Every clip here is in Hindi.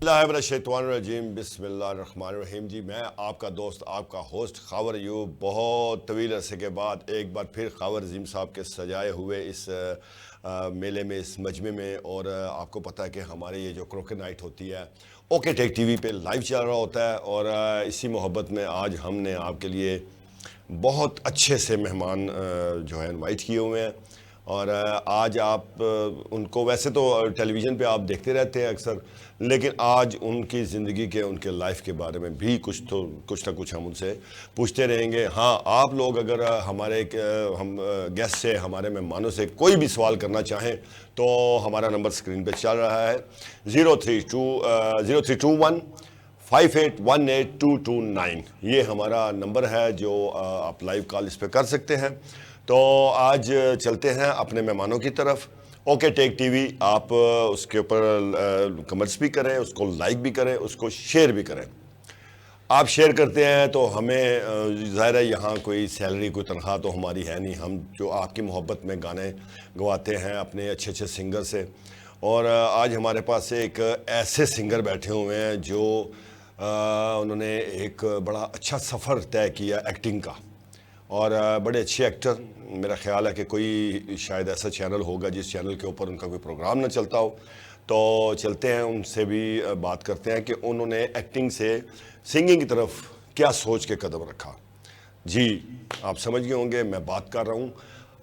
बिस्मिल्लाहिर्रहमानिर्रहीम बिस्मिल्लाहिर्रहमानिर्रहीम। जी मैं आपका दोस्त आपका होस्ट खावर अयूब बहुत तवील अरसे के बाद एक बार फिर खावर अजीम साहब के सजाए हुए इस मेले में, इस मजमे में। और आपको पता है कि हमारे ये जो क्रोकेट नाइट होती है ओके टेक टीवी पे लाइव चल रहा होता है। और इसी मोहब्बत में आज हमने आपके लिए बहुत अच्छे से मेहमान जो है इनवाइट किए हुए हैं। और आज आप उनको वैसे तो टेलीविज़न पे आप देखते रहते हैं अक्सर, लेकिन आज उनकी ज़िंदगी के, उनके लाइफ के बारे में भी कुछ ना कुछ हम उनसे पूछते रहेंगे। हाँ, आप लोग अगर हमारे हम गेस्ट से, हमारे मेहमानों से कोई भी सवाल करना चाहें तो हमारा नंबर स्क्रीन पे चल रहा है 0321 5818 ये हमारा नंबर है जो आप लाइव कॉल इस पर कर सकते हैं। तो आज चलते हैं अपने मेहमानों की तरफ। ओके टेक टीवी, आप उसके ऊपर कमेंट्स भी करें, उसको लाइक भी करें, उसको शेयर भी करें। आप शेयर करते हैं तो हमें ज़ाहिर है यहाँ कोई सैलरी, कोई तनख्वाह तो हमारी है नहीं। हम जो आपकी मोहब्बत में गाने गवाते हैं अपने अच्छे अच्छे सिंगर से। और आज हमारे पास एक ऐसे सिंगर बैठे हुए हैं जो उन्होंने एक बड़ा अच्छा सफ़र तय किया एक्टिंग का, और बड़े अच्छे एक्टर। मेरा ख्याल है कि कोई शायद ऐसा चैनल होगा जिस चैनल के ऊपर उनका कोई प्रोग्राम ना चलता हो। तो चलते हैं उनसे भी बात करते हैं कि उन्होंने एक्टिंग से सिंगिंग की तरफ क्या सोच के कदम रखा। जी आप समझ गए होंगे, मैं बात कर रहा हूँ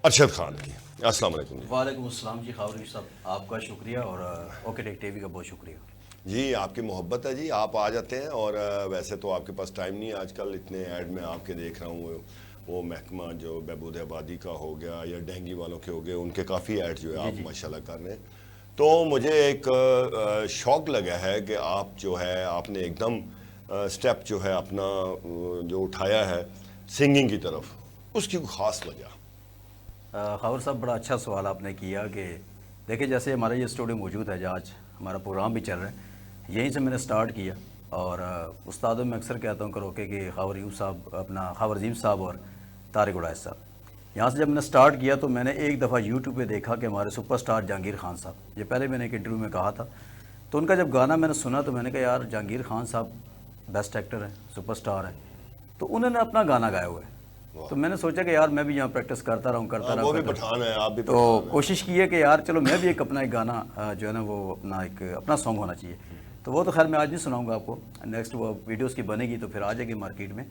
अरशद खान की। अस्सलाम वालेकुम जी। वालेकुम अस्सलाम जी। खावरी साहब, आपका शुक्रिया और ओके टेक टीवी का बहुत शुक्रिया जी। आपकी मोहब्बत है जी, आप आ जाते हैं। और वैसे तो आपके पास टाइम नहीं है आजकल, इतने ऐड में आपके देख रहा हूँ। वो महकमा जो बहबूद आबादी का हो गया या डेंगी वालों के हो गए, उनके काफ़ी ऐड जो है आप माशाल्लाह कर रहे हैं। तो मुझे एक शौक़ लगा है कि आप जो है आपने एकदम स्टेप जो है अपना जो उठाया है सिंगिंग की तरफ, उसकी ख़ास वजह। खावर साहब, बड़ा अच्छा सवाल आपने किया कि देखिए, जैसे हमारा ये स्टूडियो मौजूद है जहाँ आज हमारा प्रोग्राम भी चल रहा है, यहीं से मैंने स्टार्ट किया। और उस्तादों में अक्सर कहता हूँ करोके कि खावर अयूब साहब, अपना खावर अजीम साहब और तारिक उड़ैस साहब, यहाँ से जब मैंने स्टार्ट किया तो मैंने एक दफ़ा यूट्यूब पे देखा कि हमारे सुपरस्टार जहांगीर खान साहब, ये पहले मैंने एक इंटरव्यू में कहा था, तो उनका जब गाना मैंने सुना तो मैंने कहा यार जहांगीर खान साहब बेस्ट एक्टर हैं, सुपरस्टार हैं, तो उन्होंने अपना गाना गाया हुआ है। तो मैंने सोचा कि यार मैं भी यहाँ प्रैक्टिस करता रहूँ वो भी पठान है, आप भी तो कोशिश की है कि यार चलो मैं भी एक अपना एक गाना जो है ना वो अपना सॉन्ग होना चाहिए। तो वो तो खैर मैं आज नहीं सुनाऊंगा आपको, नेक्स्ट वो वीडियोस की बनेगी तो फिर आ जाएगी मार्केट में।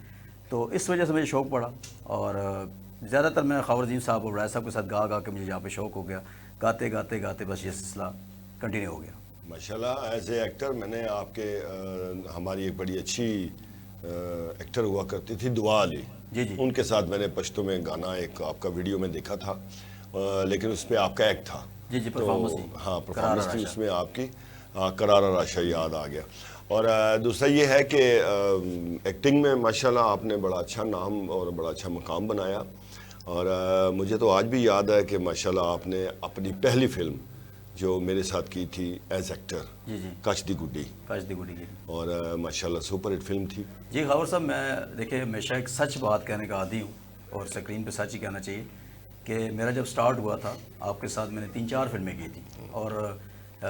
तो इस वजह से मुझे शौक़ पड़ा और ज़्यादातर मैं खावर अजीम साहब और राय साहब के साथ गा के मुझे यहाँ पे शौक़ हो गया। गाते गाते बस ये सिलसिला कंटिन्यू हो गया माशाल्लाह। एज ए एक्टर मैंने आपके हमारी एक बड़ी अच्छी एक्टर हुआ करती थी दुआ अली जी, उनके साथ मैंने पश्तो में गाना एक आपका वीडियो में देखा था, लेकिन उस पर आपका एक्ट था। जी, परफॉर्मेंस थी। हाँ, परफॉर्मेंस थी उसमें आपकी। करारा राशा याद आ गया। और दूसरा ये है कि एक्टिंग में माशाल्लाह आपने बड़ा अच्छा नाम और बड़ा अच्छा मकाम बनाया। और मुझे तो आज भी याद है कि माशाल्लाह आपने अपनी पहली फिल्म जो मेरे साथ की थी एज एक्टर, जी कच दी गुड्डी की, और माशाल्लाह सुपर हिट फिल्म थी। जी खावर साहब, मैं देखिए हमेशा एक सच बात कहने का आदी हूँ और स्क्रीन पे सच ही कहना चाहिए कि मेरा जब स्टार्ट हुआ था आपके साथ मैंने 3-4 फिल्में की थी। और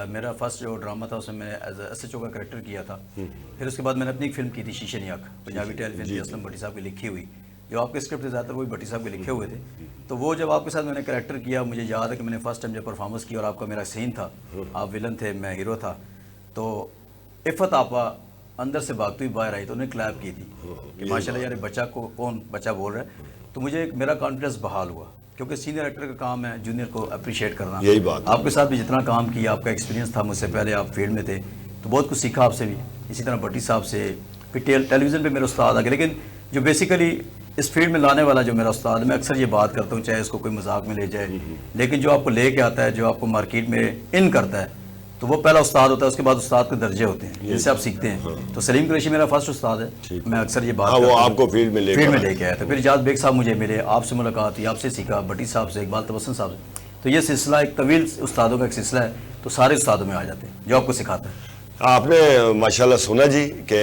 मेरा फर्स्ट जो ड्रामा था उसमें मैंने एज SHO का करेक्टर किया था। फिर उसके बाद मैंने अपनी एक फिल्म की थी शीशे नियाक, पंजाबी टेलीफिल्म थी, असलम भट्टी साहब की लिखी हुई। जो आपके स्क्रिप्ट थे ज़्यादातर वही भट्टी साहब के लिखे हुए थे। तो वो जब आपके साथ मैंने करेक्टर किया, मुझे याद है कि मैंने फर्स्ट टाइम जब परफॉर्मेंस किया और आपका मेरा सीन था, आप विलन थे, मैं हीरो था, तो इफ़त आपा अंदर से भागती हुई बाहर आई तो उन्हें क्लैप की थी कि माशाल्लाह यार बच्चा को कौन बच्चा बोल रहा है। तो मुझे मेरा कॉन्फिडेंस बहाल हुआ, क्योंकि सीनियर एक्टर का काम है जूनियर को अप्रिशिएट करना। यही बात आपके साथ भी जितना काम किया, आपका एक्सपीरियंस था, मुझसे पहले आप फील्ड में थे तो बहुत कुछ सीखा आपसे भी। इसी तरह भट्टी साहब से, फिर टेलीविज़न पे मेरे उस्ताद आ गए। लेकिन जो बेसिकली इस फील्ड में लाने वाला जो मेरा उस्ताद, मैं अक्सर ये बात करता हूँ, चाहे इसको कोई मजाक में ले जाए, लेकिन जो आपको लेके आता है, जो आपको मार्केट में इन करता है, तो वो पहला उस्ताद होता है। उसके बाद उस्ताद के दर्जे होते हैं जिनसे आप सीखते हैं। तो सलीम कुरैशी मेरा फर्स्ट उस्ताद है। मैं अक्सर ये बात वो आपको फील्ड में लेके आया था। फिर इजाज़ बेग साहब मुझे मिले, आपसे मुलाकात हुई, आपसे सीखा, भट्टी साहब से, इकबाल तबस्सुम साहब से। तो ये सिलसिला एक तवील उस्तादों का एक सिलसिला है, तो सारे उस्तादों में आ जाते हैं जो आपको सिखाता है। आपने माशाल्लाह सुना जी कि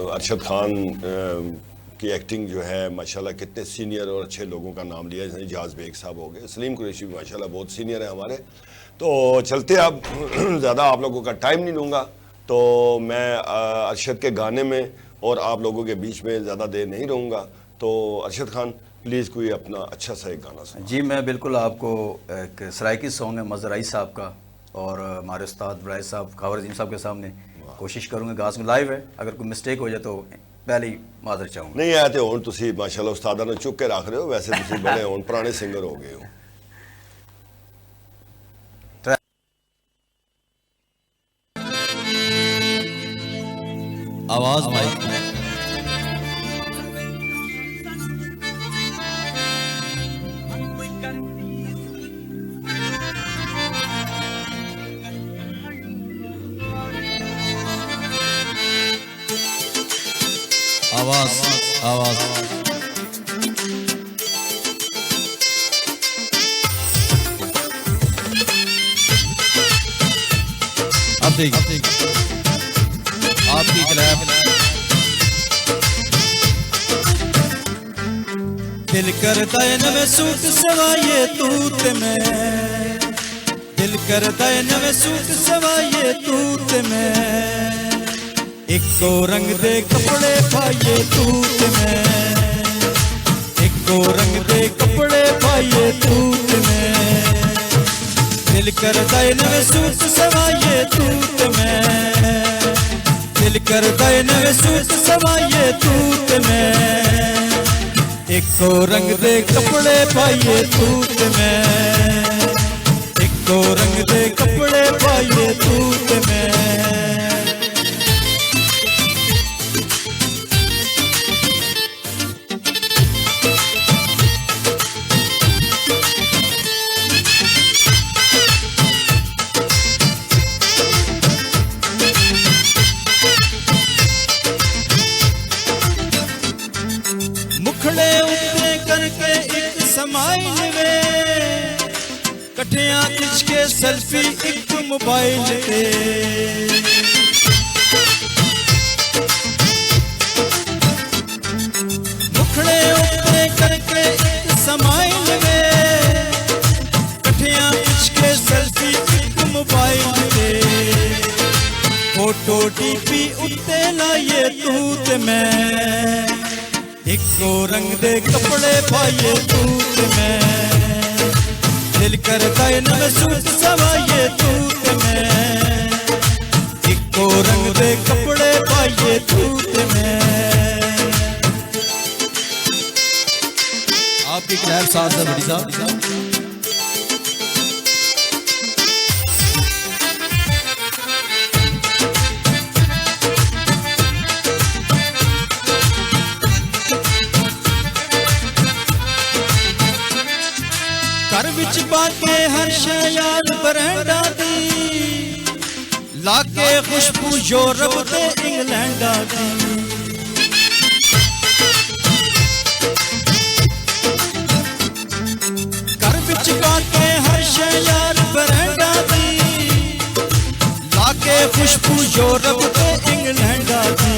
अरशद खान की एक्टिंग जो है माशाल्लाह कितने सीनियर और अच्छे लोगों का नाम लिया, जैसे इजाज़ बेग साहब हो गए, सलीम कुरैशी भी माशाल्लाह बहुत सीनियर है हमारे। तो चलते अब ज़्यादा आप लोगों का टाइम नहीं लूँगा, तो मैं अरशद के गाने में और आप लोगों के बीच में ज़्यादा देर नहीं रहूँगा। तो अरशद खान प्लीज़ कोई अपना अच्छा सा एक गाना सुना। जी मैं बिल्कुल आपको एक सराइकी सॉन्ग है मज़राई साहब का, और हमारे उस्ताद वराय साहब खबर अजीम साहब के सामने कोशिश करूँगा। गास में लाइव है, अगर कोई मिस्टेक हो जाए तो पहले ही माजर चाहूँगा। नहीं आए तो हुण तुसी माशाल्लाह उस्तादा ने चुक के रख रहे हो, वैसे तुसी बड़े हुण पुराने सिंगर हो गए हो। आवाज भाई आवाज आवाज अब देखिए आपकी क्लैप। दिल करता है नवे सूट सवाइए तूत में, दिल करता है नवे सूट सवाइए तूत में, इको रंग दे कपड़े पाइए तूत में, इको रंग दे कपड़े पाइए तूत में, दिल करता है नवे सूट सवाइए तूत में, दिल करता है नवे सूट सवाइए तूत में, इको रंग दे कपड़े पाइए तूत में, इको रंग दे कपड़े पाइए तूत में। मुखड़े उतरे करके एक समाइल वे, कठिया खिंच के सेल्फी एक मोबाइल पे, मुखड़े उतरे करके एक समाइल वे, कठिया खिंच के सेल्फी एक मोबाइल पे, फोटो डीपी उत्ते लाइए तूत में, इको रंग दे कपड़े पाइए तूत में, दिल करता है नवे सूट सवाइए तूत में, इको रंग दे कपड़े पाइए तूत में। आपकी क्लैप साथ है बड़ी साहब। घर विच बाके हर शै यार ब्रांडा दी, लाके खुशबू यूरोप ते इंग्लैंडा दी, घर विच बाके हर शै यार ब्रांडा दी, लाके खुशबू यूरोप ते इंग्लैंडा दी,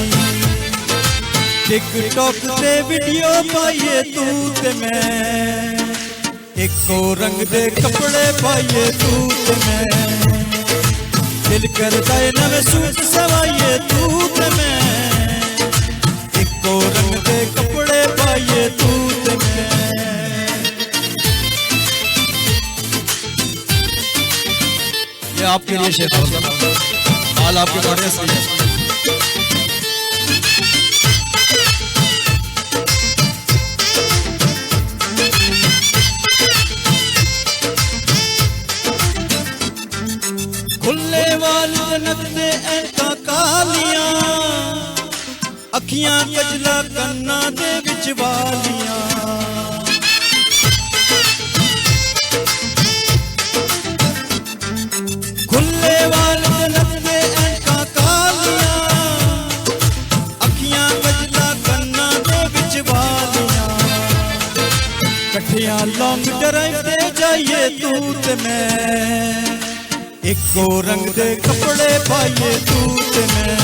टिकटॉक ते वीडियो पाइए तूत में, इको रंग दे कपड़े पाइए तूत में, दिल करता है नवे सूट सवाइए तूत में, इको रंग दे कपड़े पाइए तूत में। ये आपके लिए शेर हाल आपके बारे में खुले वाल नकदे ऐका कालियां, अखियां कजला कन्ना दे विच वालियां, खुले वाल नकदे ऐका कालियां, अखियां कजला कन्ना दे विच वालियां, कठिया लॉन्ग ड्राइव दे जाइए तूत में, इको रंग दे कपड़े पाइए तूत में,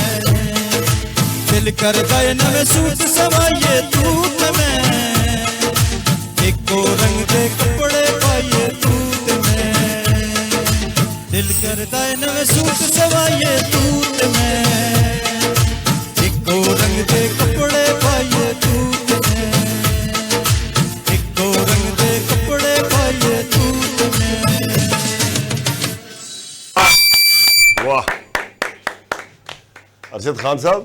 दिल करता है नवे सूट सवाइए तूत में, इको रंग दे कपड़े पाइए तूत में, दिल करदा है नवे सूट सवाइए तू ते मैं इको रंग दे कपड़े पाइए तू ते मैं इको रंग दे कपड़े पाइए तू ते मैं। वाह अरशद खान साहब,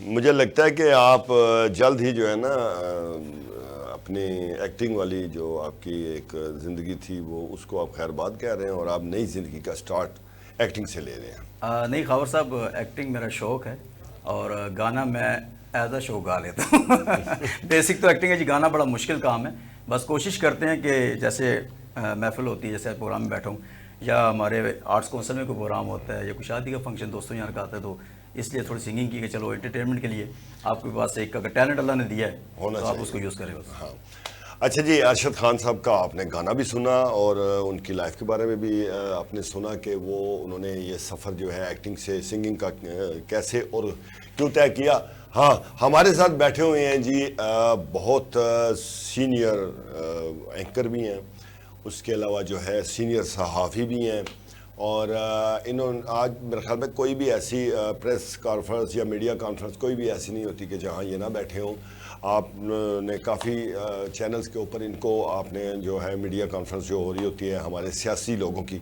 मुझे लगता है कि आप जल्द ही जो है ना अपनी एक्टिंग वाली जो आपकी एक ज़िंदगी थी वो उसको आप खैरबाद कह रहे हैं और आप नई ज़िंदगी का स्टार्ट एक्टिंग से ले रहे हैं। नहीं खबर साहब, एक्टिंग मेरा शौक़ है और गाना मैं एज अ शो गा लेता हूँ। बेसिक तो एक्टिंग है जी, गाना बड़ा मुश्किल काम है। बस कोशिश करते हैं कि जैसे महफिल होती है, जैसे प्रोग्राम में बैठा हूँ या हमारे आर्ट्स काउंसिल में कोई प्रोग्राम होता है या कोई शादी का फंक्शन दोस्तों यहाँ का आता है, तो इसलिए थोड़ी सिंगिंग की कि चलो एंटरटेनमेंट के लिए आपके पास एक अगर टैलेंट अल्लाह ने दिया है होना तो आप चाहिए। उसको यूज़ करें बस। हाँ, अच्छा जी, अरशद खान साहब का आपने गाना भी सुना और उनकी लाइफ के बारे में भी आपने सुना कि वो उन्होंने ये सफ़र जो है एक्टिंग से सिंगिंग का कैसे और क्यों तय किया। हाँ, हमारे साथ बैठे हुए हैं जी बहुत सीनियर एंकर भी हैं, उसके अलावा जो है सीनियर सहाफ़ी भी हैं और इन्होंने आज मेरे ख्याल में कोई भी ऐसी प्रेस कॉन्फ्रेंस या मीडिया कॉन्फ्रेंस कोई भी ऐसी नहीं होती कि जहाँ ये ना बैठे हों। आपने काफ़ी चैनल्स के ऊपर इनको आपने जो है मीडिया कॉन्फ्रेंस जो हो रही होती है हमारे सियासी लोगों की,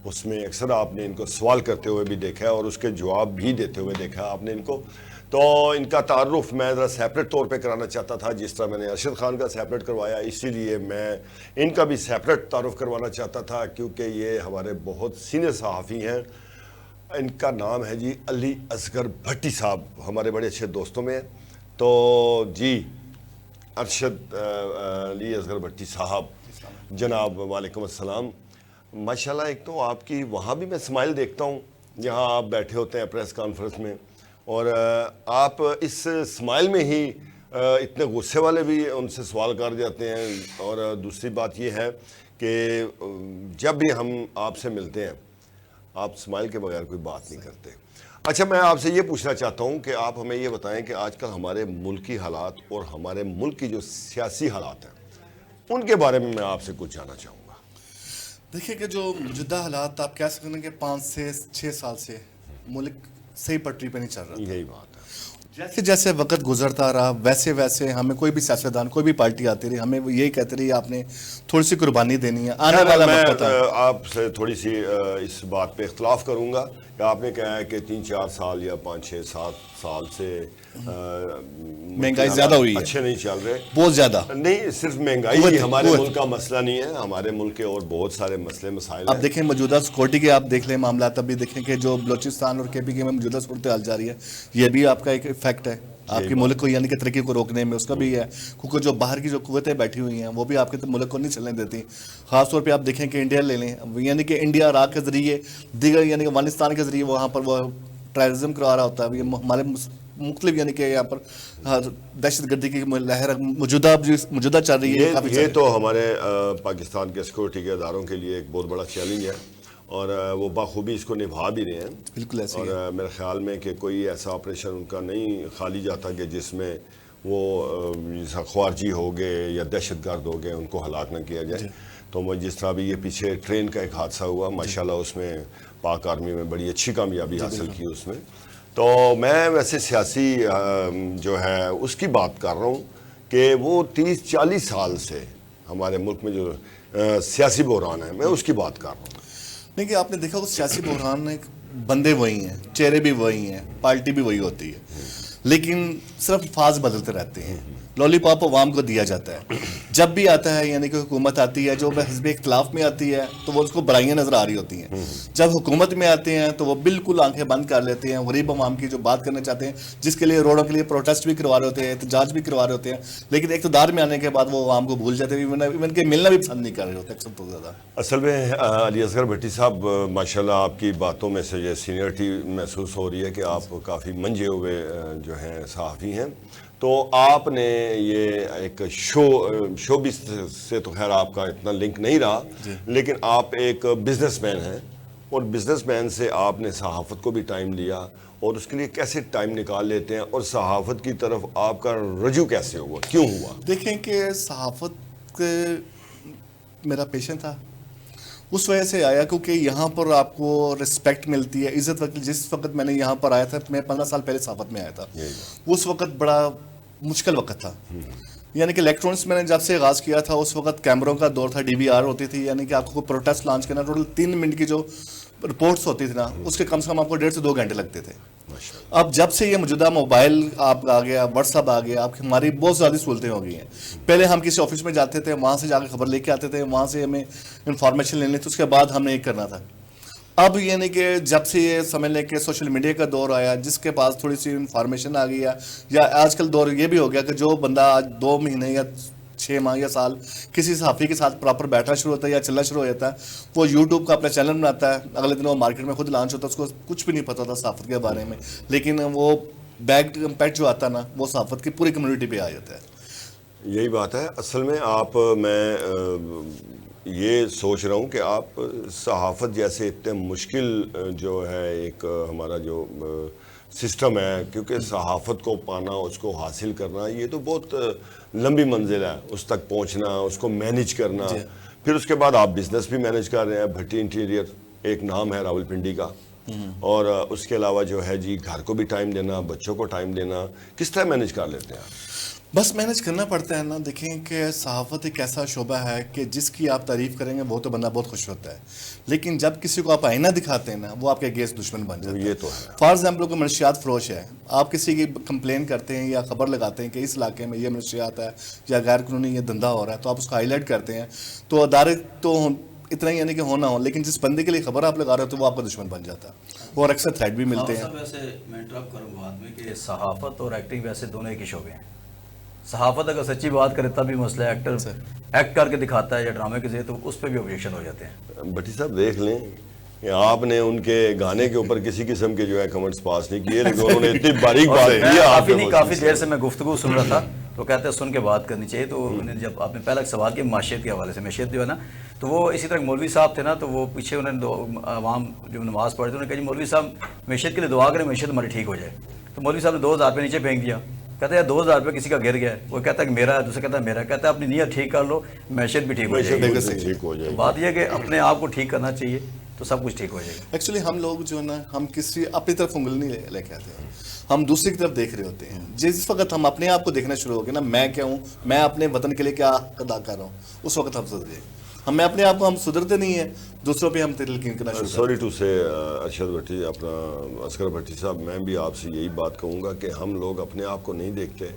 उसमें अक्सर आपने इनको सवाल करते हुए भी देखा है और उसके जवाब भी देते हुए देखा है आपने इनको। तो इनका तारुफ मैं ज़रा सेपरेट तौर पे कराना चाहता था, जिस तरह मैंने अरशद खान का सेपरेट करवाया, इसीलिए मैं इनका भी सेपरेट तारुफ करवाना चाहता था क्योंकि ये हमारे बहुत सीनियर सहाफ़ी हैं। इनका नाम है जी अली असगर भट्टी साहब, हमारे बड़े अच्छे दोस्तों में हैं। तो जी अरशद अली असगर भट्टी साहब जनाब, वालेकुम अस्सलाम। माशाल्लाह, एक तो आपकी वहाँ भी मैं स्माइल देखता हूँ जहाँ आप बैठे होते हैं प्रेस कॉन्फ्रेंस में, और आप इस स्माइल में ही इतने गुस्से वाले भी उनसे सवाल कर जाते हैं। और दूसरी बात ये है कि जब भी हम आपसे मिलते हैं आप स्माइल के बगैर कोई बात नहीं करते। अच्छा, मैं आपसे ये पूछना चाहता हूँ कि आप हमें ये बताएं कि आजकल हमारे मुल्क की हालात और हमारे मुल्क की जो सियासी हालात हैं उनके बारे में मैं आपसे कुछ जानना चाहूँगा। देखिए कि जो मौजूदा हालात आप कह सकते हैं कि 5 से 6 साल से मुल्क सही पटरी पे नहीं चल रहा। यही बात है। जैसे जैसे वक्त गुजरता रहा वैसे वैसे हमें कोई भी सियासतदान कोई भी पार्टी आती रही, हमें वो यही कहते रही आपने थोड़ी सी कुर्बानी देनी है, आने वाला मैं वक्त आता है। आपसे थोड़ी सी इस बात पे इख्तलाफ करूँगा कि आपने कहा है कि 3-4 साल या 5-6-7 साल से महंगाई ज़्यादा हुई है, अच्छे नहीं चल रहे। बहुत ज़्यादा नहीं, सिर्फ महंगाई ही हमारे मुल्क का मसला नहीं है, हमारे मुल्क के और बहुत सारे मसले मसाइल आप हैं। देखें मौजूदा सिक्योरिटी के आप देख लें मामला, तब भी देखें कि जो बलूचिस्तान और KPK में मौजूदा सूरत हाल जा रही है, ये भी आपका एक इफेक्ट है आपके मुल्क को यानी कि तरक्की को रोकने में, उसका भी है। क्योंकि जो बाहर की जो कुव्वतें बैठी हुई हैं वो भी आपके तो मुल्क को नहीं चलने देती। ख़ासतौर पे आप देखें कि इंडिया ले लें, यानी कि इंडिया इराक के ज़रिए दीगर यानी कि अफगानिस्तान के ज़रिए वहाँ पर वो टेररिज्म करवा रहा होता है। ये हमारे मुख्तलिफ यानी कि यहाँ पर दहशत गर्दी की लहर मौजूदा चल रही है। ये तो हमारे पाकिस्तान के सिक्योरिटी के इदारों के लिए एक बहुत बड़ा चैलेंज है और वो बाखूबी इसको निभा भी रहे हैं। बिल्कुल ऐसे और मेरे ख्याल में कि कोई ऐसा ऑपरेशन उनका नहीं खाली जाता कि जिसमें वो जैसा ख्वारजी हो गए या दहशत गर्द हो गए उनको हलाक न किया जाए। तो मैं जिस तरह भी ये पीछे ट्रेन का एक हादसा हुआ, माशाल्लाह उसमें पाक आर्मी में बड़ी अच्छी कामयाबी हासिल की उसमें। तो मैं वैसे सियासी जो है उसकी बात कर रहा हूँ कि वो 30-40 साल से हमारे मुल्क में जो सियासी बहरान है, मैं उसकी बात कर रहा हूँ। नहीं कि आपने देखा उस सियासी बहरान में बंदे वही हैं, चेहरे भी वही हैं, पार्टी भी वही होती है, लेकिन सिर्फ अल्फाज बदलते रहते हैं। लॉलीपॉप अवाम को दिया जाता है। जब भी आता है यानी कि हुकूमत आती है जो हिज़्ब इख्तिलाफ में आती है तो वो उसको बुराइयाँ नज़र आ रही होती हैं। जब हुकूमत में आते हैं तो वो बिल्कुल आंखें बंद कर लेते हैं, गरीब अवाम की जो बात करना चाहते हैं, जिसके लिए रोडों के लिए प्रोटेस्ट भी करवा रहे होते हैं, एहतजाज भी करवा रहे होते हैं, लेकिन इक़्तिदार में आने के बाद वो अवाम को भूल जाते हैं, इवन के मिलना भी पसंद नहीं कर रहे होते अक्सर तो ज़्यादा। असल में अली असगर भट्टी साहब, माशाल्लाह आपकी बातों में से ये सीनियरिटी महसूस हो रही है कि आप काफ़ी मंजे हुए जो हैं सहाफ़ी हैं। तो आपने ये एक शोबिज़ से तो खैर आपका इतना लिंक नहीं रहा, लेकिन आप एक बिजनेसमैन हैं और बिजनेसमैन से आपने सहाफ़त को भी टाइम लिया और उसके लिए कैसे टाइम निकाल लेते हैं और सहाफ़त की तरफ आपका रुजू कैसे हुआ, क्यों हुआ? देखें कि सहाफ़त मेरा पेशन था, उस वजह से आया क्योंकि यहाँ पर आपको रिस्पेक्ट मिलती है, इज्जत। वक्त जिस वक्त मैंने यहाँ पर आया था, मैं 15 साल पहले सहाफत में आया था, उस वक्त बड़ा मुश्किल वक्त था। यानी कि इलेक्ट्रॉनिक्स मैंने जब से आगाज़ किया था, उस वक्त कैमरों का दौर था, DVR होती थी, यानी कि आपको प्रोटेस्ट लॉन्च करना, टोटल 3 मिनट की जो रिपोर्ट्स होती थी ना, उसके कम से कम आपको 1.5 से 2 घंटे लगते थे। अब जब से ये मौजूदा मोबाइल आप आ गया, व्हाट्सअप आ गया, आपकी हमारी बहुत ज़्यादा सहूलतें हो गई हैं। पहले हम किसी ऑफिस में जाते थे, वहाँ से जाकर खबर लेके आते थे, वहाँ से हमें इंफॉर्मेशन लेनी थी, उसके बाद हमने ये करना था। अब यानी कि जब से ये समझ लें कि सोशल मीडिया का दौर आया, जिसके पास थोड़ी सी इंफॉर्मेशन आ गई है, या आजकल दौर ये भी हो गया कि जो बंदा आज 2 महीने या 6 माह या साल किसी सहाफ़ी के साथ प्रॉपर बैठना शुरू होता है या चलना शुरू हो जाता है, वो यूट्यूब का अपना चैनल बनाता है, अगले दिन वो मार्केट में खुद लॉन्च होता है, उसको कुछ भी नहीं पता था सहाफ़त के बारे में, लेकिन वो बैक इम्पैक्ट जो आता है ना, वो सहाफ़त की पूरी कम्युनिटी पे आ जाता है। यही बात है। असल में मैं ये सोच रहा हूँ कि आप सहाफ़त जैसे इतने मुश्किल जो है एक हमारा जो सिस्टम है, क्योंकि सहाफ़त को पाना, उसको हासिल करना, ये तो बहुत लंबी मंजिल है, उस तक पहुँचना, उसको मैनेज करना, फिर उसके बाद आप बिज़नेस भी मैनेज कर रहे हैं। भट्टी इंटीरियर एक नाम है रावलपिंडी का, और उसके अलावा जो है जी घर को भी टाइम देना, बच्चों को टाइम देना, किस तरह मैनेज कर लेते हैं आप? बस मैनेज करना पड़ता है ना। देखें कि सहाफ़त एक ऐसा शोबा है कि जिसकी आप तारीफ़ करेंगे वो तो बंदा बहुत खुश होता है, लेकिन जब किसी को आप आईना दिखाते हैं ना, वो आपके अगेंस्ट दुश्मन बन जाता है। ये तो है। फॉर एग्जाम्पल कोई मनशियात फरोश है, आप किसी की कंप्लेन करते हैं या खबर लगाते हैं कि इस इलाके में ये मनशियात है या गैर कानूनी ये धंधा हो रहा है, तो आप उसको हाईलाइट करते हैं, तो अदारे तो इतना ही यानी कि होना हो, लेकिन जिस बंदे के लिए खबर आप लगा रहे हो तो वो आपका दुश्मन बन जाता है, और अक्सर थ्रेट भी मिलते हैं। वैसे मैं इंटरप्ट करूँ बाद में कि सहाफ़त और एक्टिंग वैसे दोनों एक ही शोबे हैं। सहाफ़त अगर सच्ची बात करे तब भी मसला है, एक्टर एक्ट करके दिखाता है या ड्रामे के जरिए, तो उस पर भी ऑब्जेक्शन हो जाते हैं। भट्टी साहब देख लें कि आपने उनके गाने के ऊपर किसी किस्म के जो है कमेंट्स पास नहीं किए, लेकिन उन्होंने इतनी बारीक बात की है। काफ़ी देर से मैं गुफ्तगू सुन रहा था, तो कहते हैं सुन के बात करनी चाहिए। तो उन्होंने जब आपने पहला सवाल किया माशियत के हवाले से, मैशियत जो है ना, तो वो इसी तरह मौलवी साहब थे ना, तो वो पीछे उन्होंने आवाम जो नमाज़ पढ़े थे, उन्होंने कहा जी मौलवी साहब मैशियत के लिए दुआ करें, मैशियत हमारी ठीक हो जाए। तो मौलवी साहब ने 2000 रुपये नीचे फेंक दिया, कहते हैं 2000 रुपये किसी का गिर गया है, वो कहता है कि मेरा है, दूसरा कहता है मेरा, कहता है अपनी नीयत ठीक कर लो, मैशियत भी ठीक हो जाएगी। तो बात यह है कि अपने आप को ठीक करना चाहिए, तो सब कुछ ठीक हो जाएगा। एक्चुअली हम लोग जो है ना, हम किसी अपनी तरफ उंगली नहीं लेके आते हैं, हम दूसरी की तरफ देख रहे होते हैं। जिस वक्त हम अपने आप को देखना शुरू हो गए ना, मैं क्या हूँ, मैं अपने वतन के लिए क्या अदा कर रहा हूँ, उस वक्त हम सुधरे। हमें अपने आप को हम सुधरते नहीं है, दूसरों पे हम तिलकीन करना शुरू। सॉरी टू से अरशद भट्टी, अपना असगर भट्टी साहब, मैं भी आपसे यही बात कहूँगा कि हम लोग अपने आप को नहीं देखते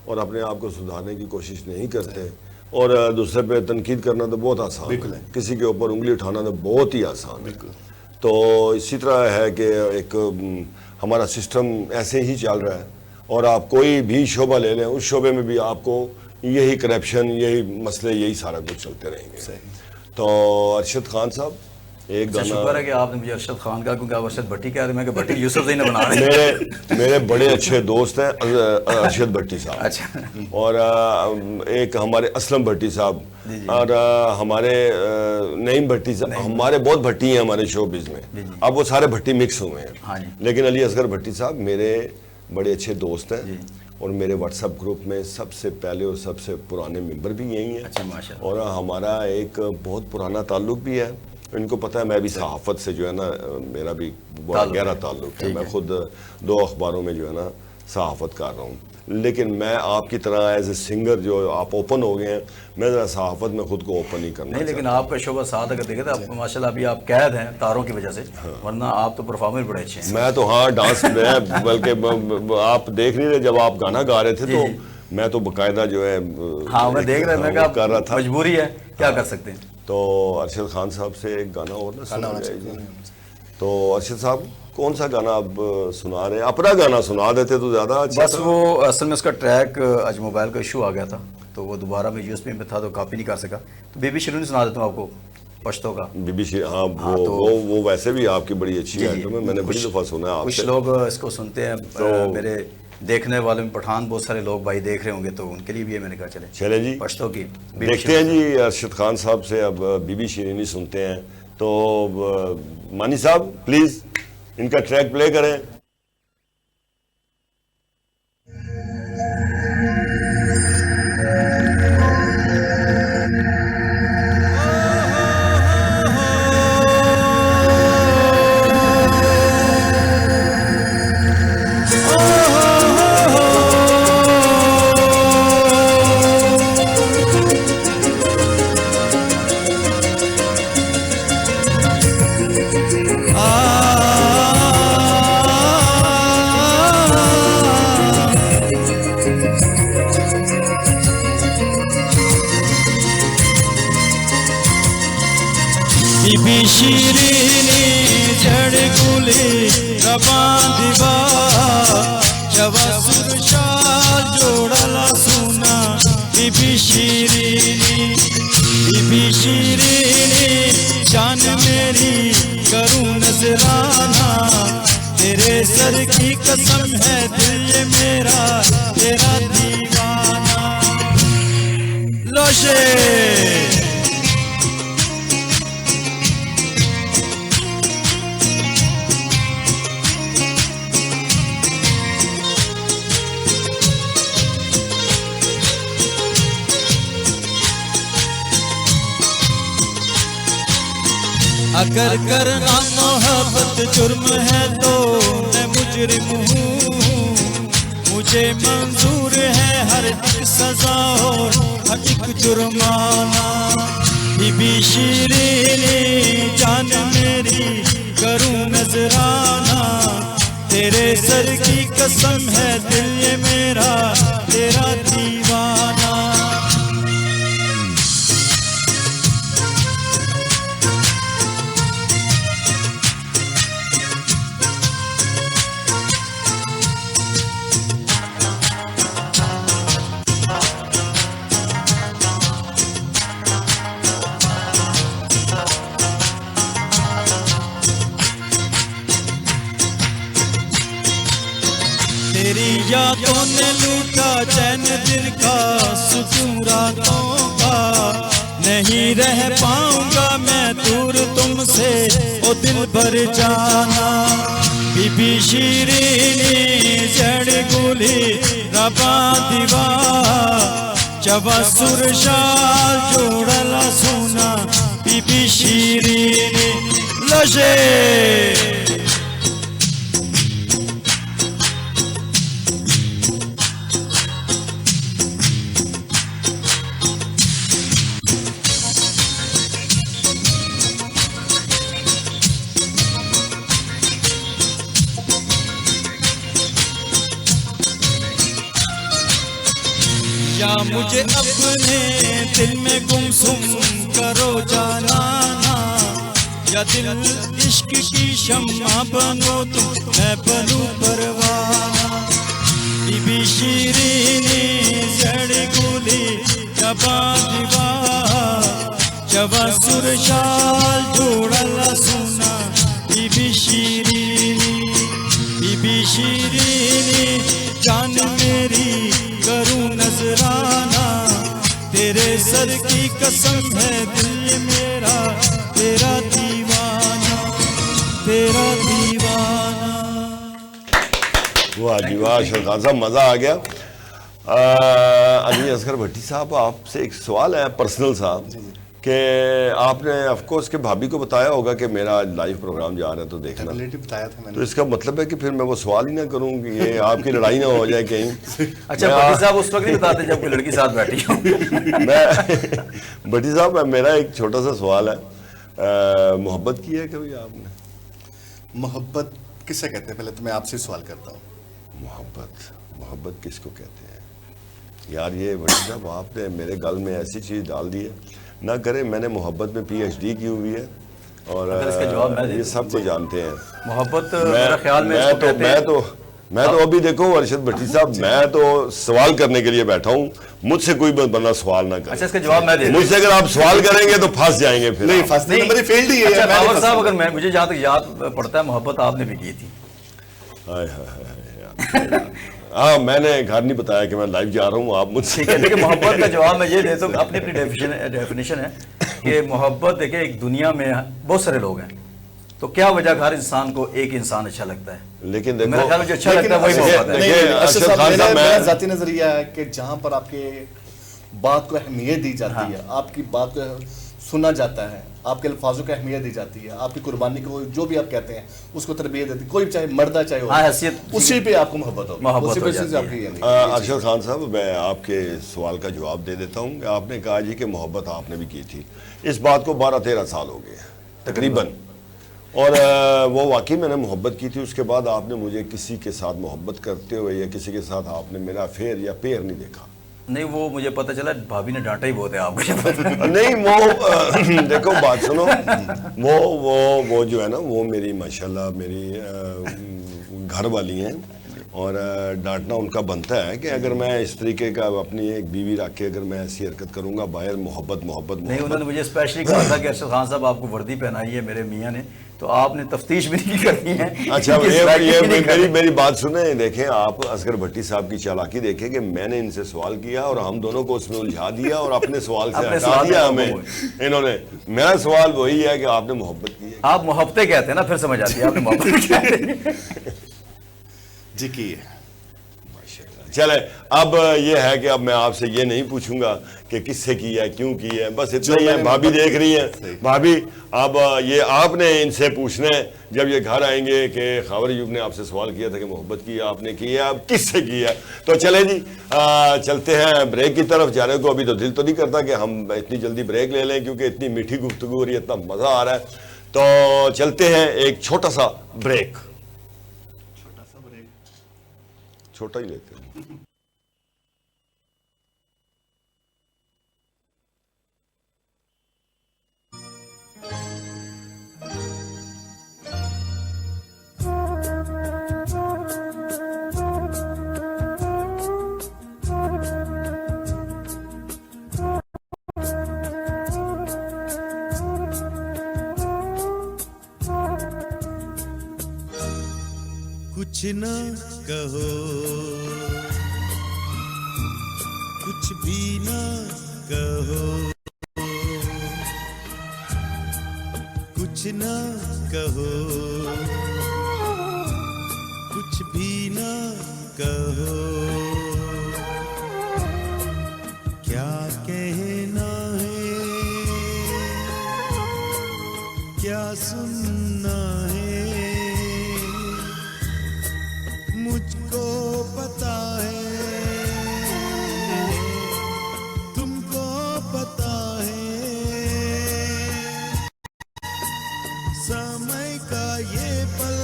और अपने आप को सुधारने की कोशिश नहीं करते, और दूसरे पे तनकीद करना तो बहुत आसान है, किसी के ऊपर उंगली उठाना तो बहुत ही आसान है। तो इसी तरह है कि एक हमारा सिस्टम ऐसे ही चल रहा है, और आप कोई भी शोबा ले लें, उस शोबे में भी आपको यही करप्शन, यही मसले, यही सारा कुछ चलते रहेंगे। तो अरशद खान साहब एक गाना, शुक्र है कि आपने मुझे अरशद खान का, क्योंकि आप अरशद भट्टी कह रहे हैं, मैं भट्टी यूसुफ जी ने बना रहे हैं। मेरे बड़े अच्छे दोस्त हैं अरशद भट्टी साहब, अच्छा, और एक हमारे असलम भट्टी साहब, और हमारे नईम भट्टी साहब, हमारे बहुत भट्टी हैं हमारे शोबिज़ में, अब वो सारे भट्टी मिक्स हुए हैं। लेकिन अली असगर भट्टी साहब मेरे बड़े अच्छे दोस्त हैं, और मेरे व्हाट्सएप ग्रुप में सबसे पहले और सबसे पुराने मेंबर भी यही हैं। अच्छा, और हमारा एक बहुत पुराना ताल्लुक भी है, इनको पता है मैं भी सहाफ़त से जो है ना, मेरा भी बहुत गहरा ताल्लुक है। मैं खुद 2 अखबारों में जो है ना सहाफ़त कर रहा हूँ, लेकिन मैं आपकी तरह एज ए सिंगर जो आप ओपन हो गए हैं, मैं ज़रा सहाफ़त में खुद को ओपन नहीं करना नहीं, लेकिन आपका शोबा साथ अगर देखे तो आप माशाल्लाह अभी आप कैद हैं तारों की वजह से, वरना आप तो परफॉर्मर बड़े अच्छे हैं। मैं तो हाँ डांस में, बल्कि आप देख नहीं रहे, जब आप गाना गा रहे थे तो मैं तो बाकायदा जो है, हाँ मैं देख रहा मैं कर रहा था, मजबूरी है, क्या कर सकते हैं। तो अरशद खान साहब से एक गाना और ना सुना जाए। तो अरशद साहब कौन सा गाना आप सुना रहे हैं? अपना गाना सुना देते तो ज़्यादा अच्छा। बस वो असल में उसका ट्रैक आज मोबाइल का इशू आ गया था, तो वो दोबारा मैं यूएसबी में था तो कॉपी नहीं कर सका, तो बेबी शिरून सुना देता हूँ आपको पश्तो का। बीबी हाँ, वो वैसे भी आपकी बड़ी अच्छी आइटम है, मैंने बड़ी दफ़ा सुना है आपसे। कुछ लोग इसको सुनते हैं, तो मेरे देखने वाले में पठान बहुत सारे लोग भाई देख रहे होंगे, तो उनके लिए भी मैंने कहा चले जी पश्तो की देखते हैं जी। अरशद खान साहब से अब बीबी शिरीनी सुनते हैं, तो मानी साहब प्लीज़ इनका ट्रैक प्ले करें। जड़ गुली रबां दिवा जवा सुरशाल जोड़ला सुना बीबी शीरीनी जान मेरी करूं नजराना तेरे सर की कसम है दिल ये मेरा तेरा दीवाना लोशे अगर करना मोहब्बत जुर्म है तो मैं मुजरिम हूँ मुझे मंजूर है हर एक सजा और हर एक जुर्माना बीबी शीरीनी जान मेरी करूं नजराना तेरे सर की कसम है दिल ये मेरा तेरा दीवाना तेरी यादों ने लूटा चैन दिल का सुकून रातों का नहीं रह पाऊंगा मैं दूर तुमसे ओ दिल भर जाना बीबी शीरीनी जड़ गुली रबां दिवा जवा सुरशाल जोड़ला सुना बीबी शीरीनी लशे या मुझे अपने दिल में गुमसुम करो जाना ना या दिल इश्क की शम्मा बनो तुम मैं बनूं परवाना बीबी शीरीनी जड़ गुली रबां दिवा जवा सुरशाल जोड़ला सुना बीबी शीरीनी जान मेरी करूं नजराना तेरे सर की कसम है दिल ये मेरा तेरा दीवाना वाह जी वाह अशरफ खान साहब मज़ा आ गया। अली असगर भट्टी साहब आपसे एक सवाल है पर्सनल सा कि आपने ऑफ कोर्स के भाभी को बताया होगा कि मेरा लाइव प्रोग्राम जा रहा है तो देखना बताया था मैंने तो इसका मतलब है कि फिर मैं वो सवाल ही ना करूं कि ये आपकी लड़ाई ना हो जाए कहीं। अच्छा भट्टी साहब उस वक्त नहीं बताते जब कोई लड़की साथ बैठी हो। मैं भट्टी साहब मेरा एक छोटा सा सवाल है, मोहब्बत की है कभी आपने? मोहब्बत किसे कहते हैं पहले तो मैं आपसे सवाल करता हूँ। मोहब्बत किसको कहते हैं यार? ये भट्टी साहब आपने मेरे गल में ऐसी चीज़ डाल दी है, ना करे मैंने मोहब्बत में PhD की हुई है और ये सब को जानते हैं। मोहब्बत मेरा ख्याल में मैं तो अभी देखो अरशद भट्टी साहब मैं तो सवाल करने के लिए बैठा हूँ, मुझसे कोई बंदा सवाल ना करे। अच्छा इसका जवाब मैं दे दूं। मुझसे अगर आप सवाल करेंगे तो फंस जाएंगे फिर। नहीं फंसने मेरी फील्ड ही है। अच्छा बाबर साहब अगर मैं मुझे जहाँ तक याद पड़ता है मोहब्बत आपने भी की थी। हाँ मैंने घर नहीं बताया कि मैं लाइव जा रहा हूँ, आप मुझसे ठीक है। देखिए मोहब्बत का जवाब मैं ये देता हूँ, अपनी डेफिनेशन है कि मोहब्बत देखिए एक दुनिया में बहुत सारे लोग हैं तो क्या वजह हर इंसान को एक इंसान अच्छा लगता है, लेकिन देखो मेरा ख्याल में जो अच्छा लगता है वही मोहब्बत है। मेरा ज़ाती नजरिया है कि जहाँ पर आपके बात को अहमियत दी जाती है, आपकी बात को सुना जाता है, आपके अल्फाजों को अहमियत दी जाती है, आपकी कुर्बानी को जो भी आप कहते हैं उसको तरबियत देती है, कोई चाहे मर्दा चाहे हैसियत उसी पे आपको मोहब्बत होगी। अरशद खान साहब मैं आपके सवाल का जवाब दे देता हूँ कि आपने कहा जी कि मोहब्बत आपने भी की थी, इस बात को 12-13 साल हो गए तकरीबन, और वो वाकई मैंने मोहब्बत की थी। उसके बाद आपने मुझे किसी के साथ मोहब्बत करते हुए या किसी के साथ आपने मेरा फेर या पेयर नहीं देखा। नहीं, वो मुझे पता चला भाभी ने डांटा ही बहुत है आपको। नहीं वो देखो बात सुनो, वो जो है ना, वो मेरी माशाल्लाह मेरी घर वाली हैं, और डांटना उनका बनता है कि अगर मैं इस तरीके का अपनी एक बीवी रख के अगर मैं ऐसी हरकत करूंगा, बाहर मोहब्बत नहीं, उन्होंने मुझे स्पेशली कहा था कि अरशद खान साहब आपको वर्दी पहनाई है मेरे मियाँ ने, तो आपने तफ्तीश भी नहीं करनी है। अच्छा, ये मेरी बात सुने, देखें आप असगर भट्टी साहब की चालाकी देखें कि मैंने इनसे सवाल किया और हम दोनों को उसमें उलझा दिया और अपने सवाल से हटा दिया हमें इन्होंने। मेरा सवाल वही है कि आपने मोहब्बत की है। आप मोहब्बतें कहते हैं ना, फिर समझ आती है आपने मोहब्बत कहते जी की है। चले, अब ये है कि अब मैं आपसे ये नहीं पूछूंगा कि किससे की है, क्यों की है, बस इतना ही है। भाभी देख रही हैं, भाभी अब ये आपने इनसे पूछना है जब ये घर आएंगे कि खबर युग ने आपसे सवाल किया था कि मोहब्बत की आपने की है, अब किससे की है। तो चले जी, चलते हैं ब्रेक की तरफ। जाने को अभी तो दिल तो नहीं करता कि हम इतनी जल्दी ब्रेक ले लें, क्योंकि इतनी मीठी गुफ्तगू हो रही है, इतना मज़ा आ रहा है। तो चलते हैं एक छोटा सा ब्रेक, छोटा ही लेते हैं। कुछ न कहो, कुछ भी न कहो, कुछ न कहो, कुछ भी न कहो, क्या कहना है, क्या सुनना है, मुझको पता है, तुमको पता है, समय का ये पल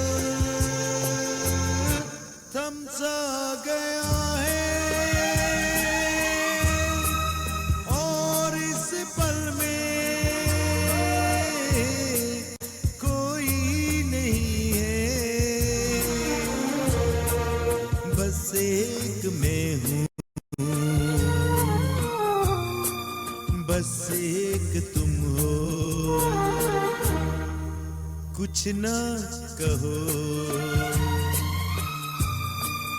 थम सा गया है, और इस पल में कोई नहीं है, बस एक मैं हूँ, बस एक तुम हो, कुछ न कहो,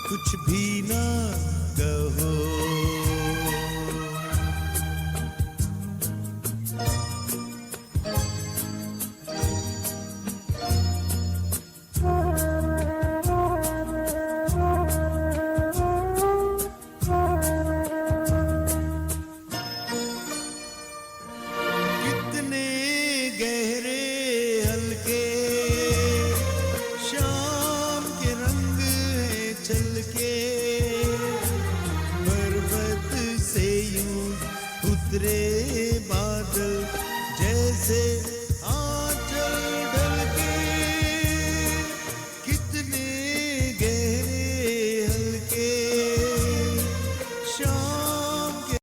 कुछ भी न कहो, कितने गहरे हल्के शाम के रंग है चलके, पर्वत से यूं उतरे बादल जैसे आंचल ढलके, कितने गहरे हल्के शाम के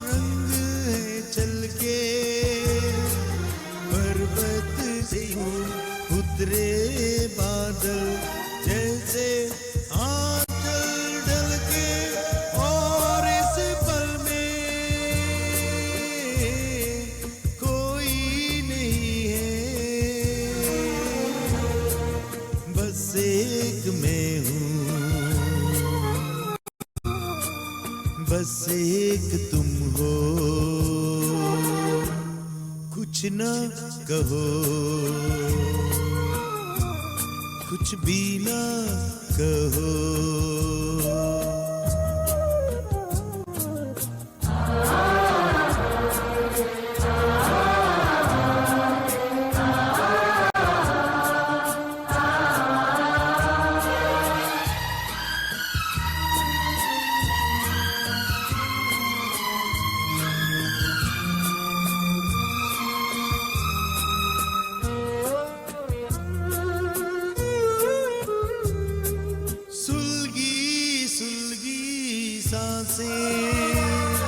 रंग है चलके, पर्वत से यूं उतरे बादल जैसे आंचल ढलके, और इस पल में कोई नहीं है, बस एक मैं हूँ, बस एक तुम हो, कुछ न कहो, कुछ भी न कहो, सुलगी सुलगी सांसें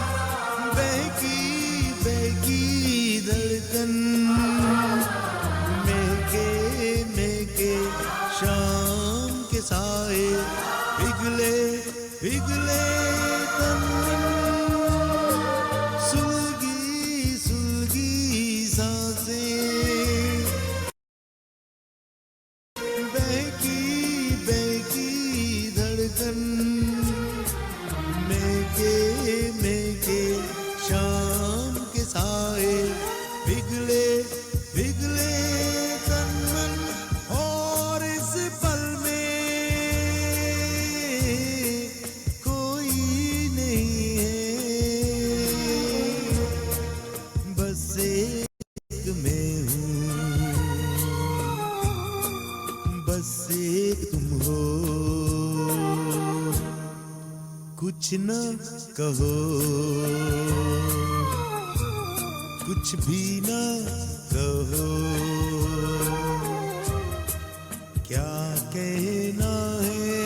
शाम के साए पिघले पिघले तन सुलगी सुलगी सांसें बहकी बहकी धड़कन मेके शाम के साए पिघले पिघले तन मन और इस पल में कोई नहीं है बस एक मैं हूँ बस एक तुम हो कुछ न कहो कुछ भी न कहो क्या कहना है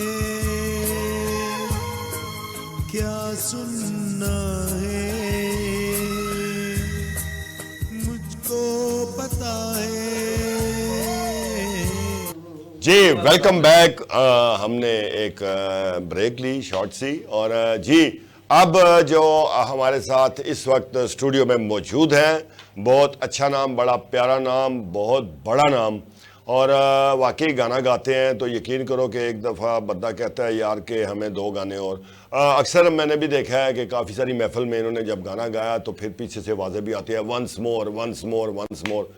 क्या सुनना है मुझको पता है जी वेलकम बैक। हमने एक ब्रेक ली शॉर्ट सी और जी अब जो हमारे साथ इस वक्त स्टूडियो में मौजूद हैं, बहुत अच्छा नाम, बड़ा प्यारा नाम, बहुत बड़ा नाम और वाकई गाना गाते हैं तो यकीन करो कि एक दफ़ा बंदा कहता है यार कि हमें दो गाने और अक्सर मैंने भी देखा है कि काफ़ी सारी महफिल में इन्होंने जब गाना गाया तो फिर पीछे से आवाज़ें भी आती है once more once more once more.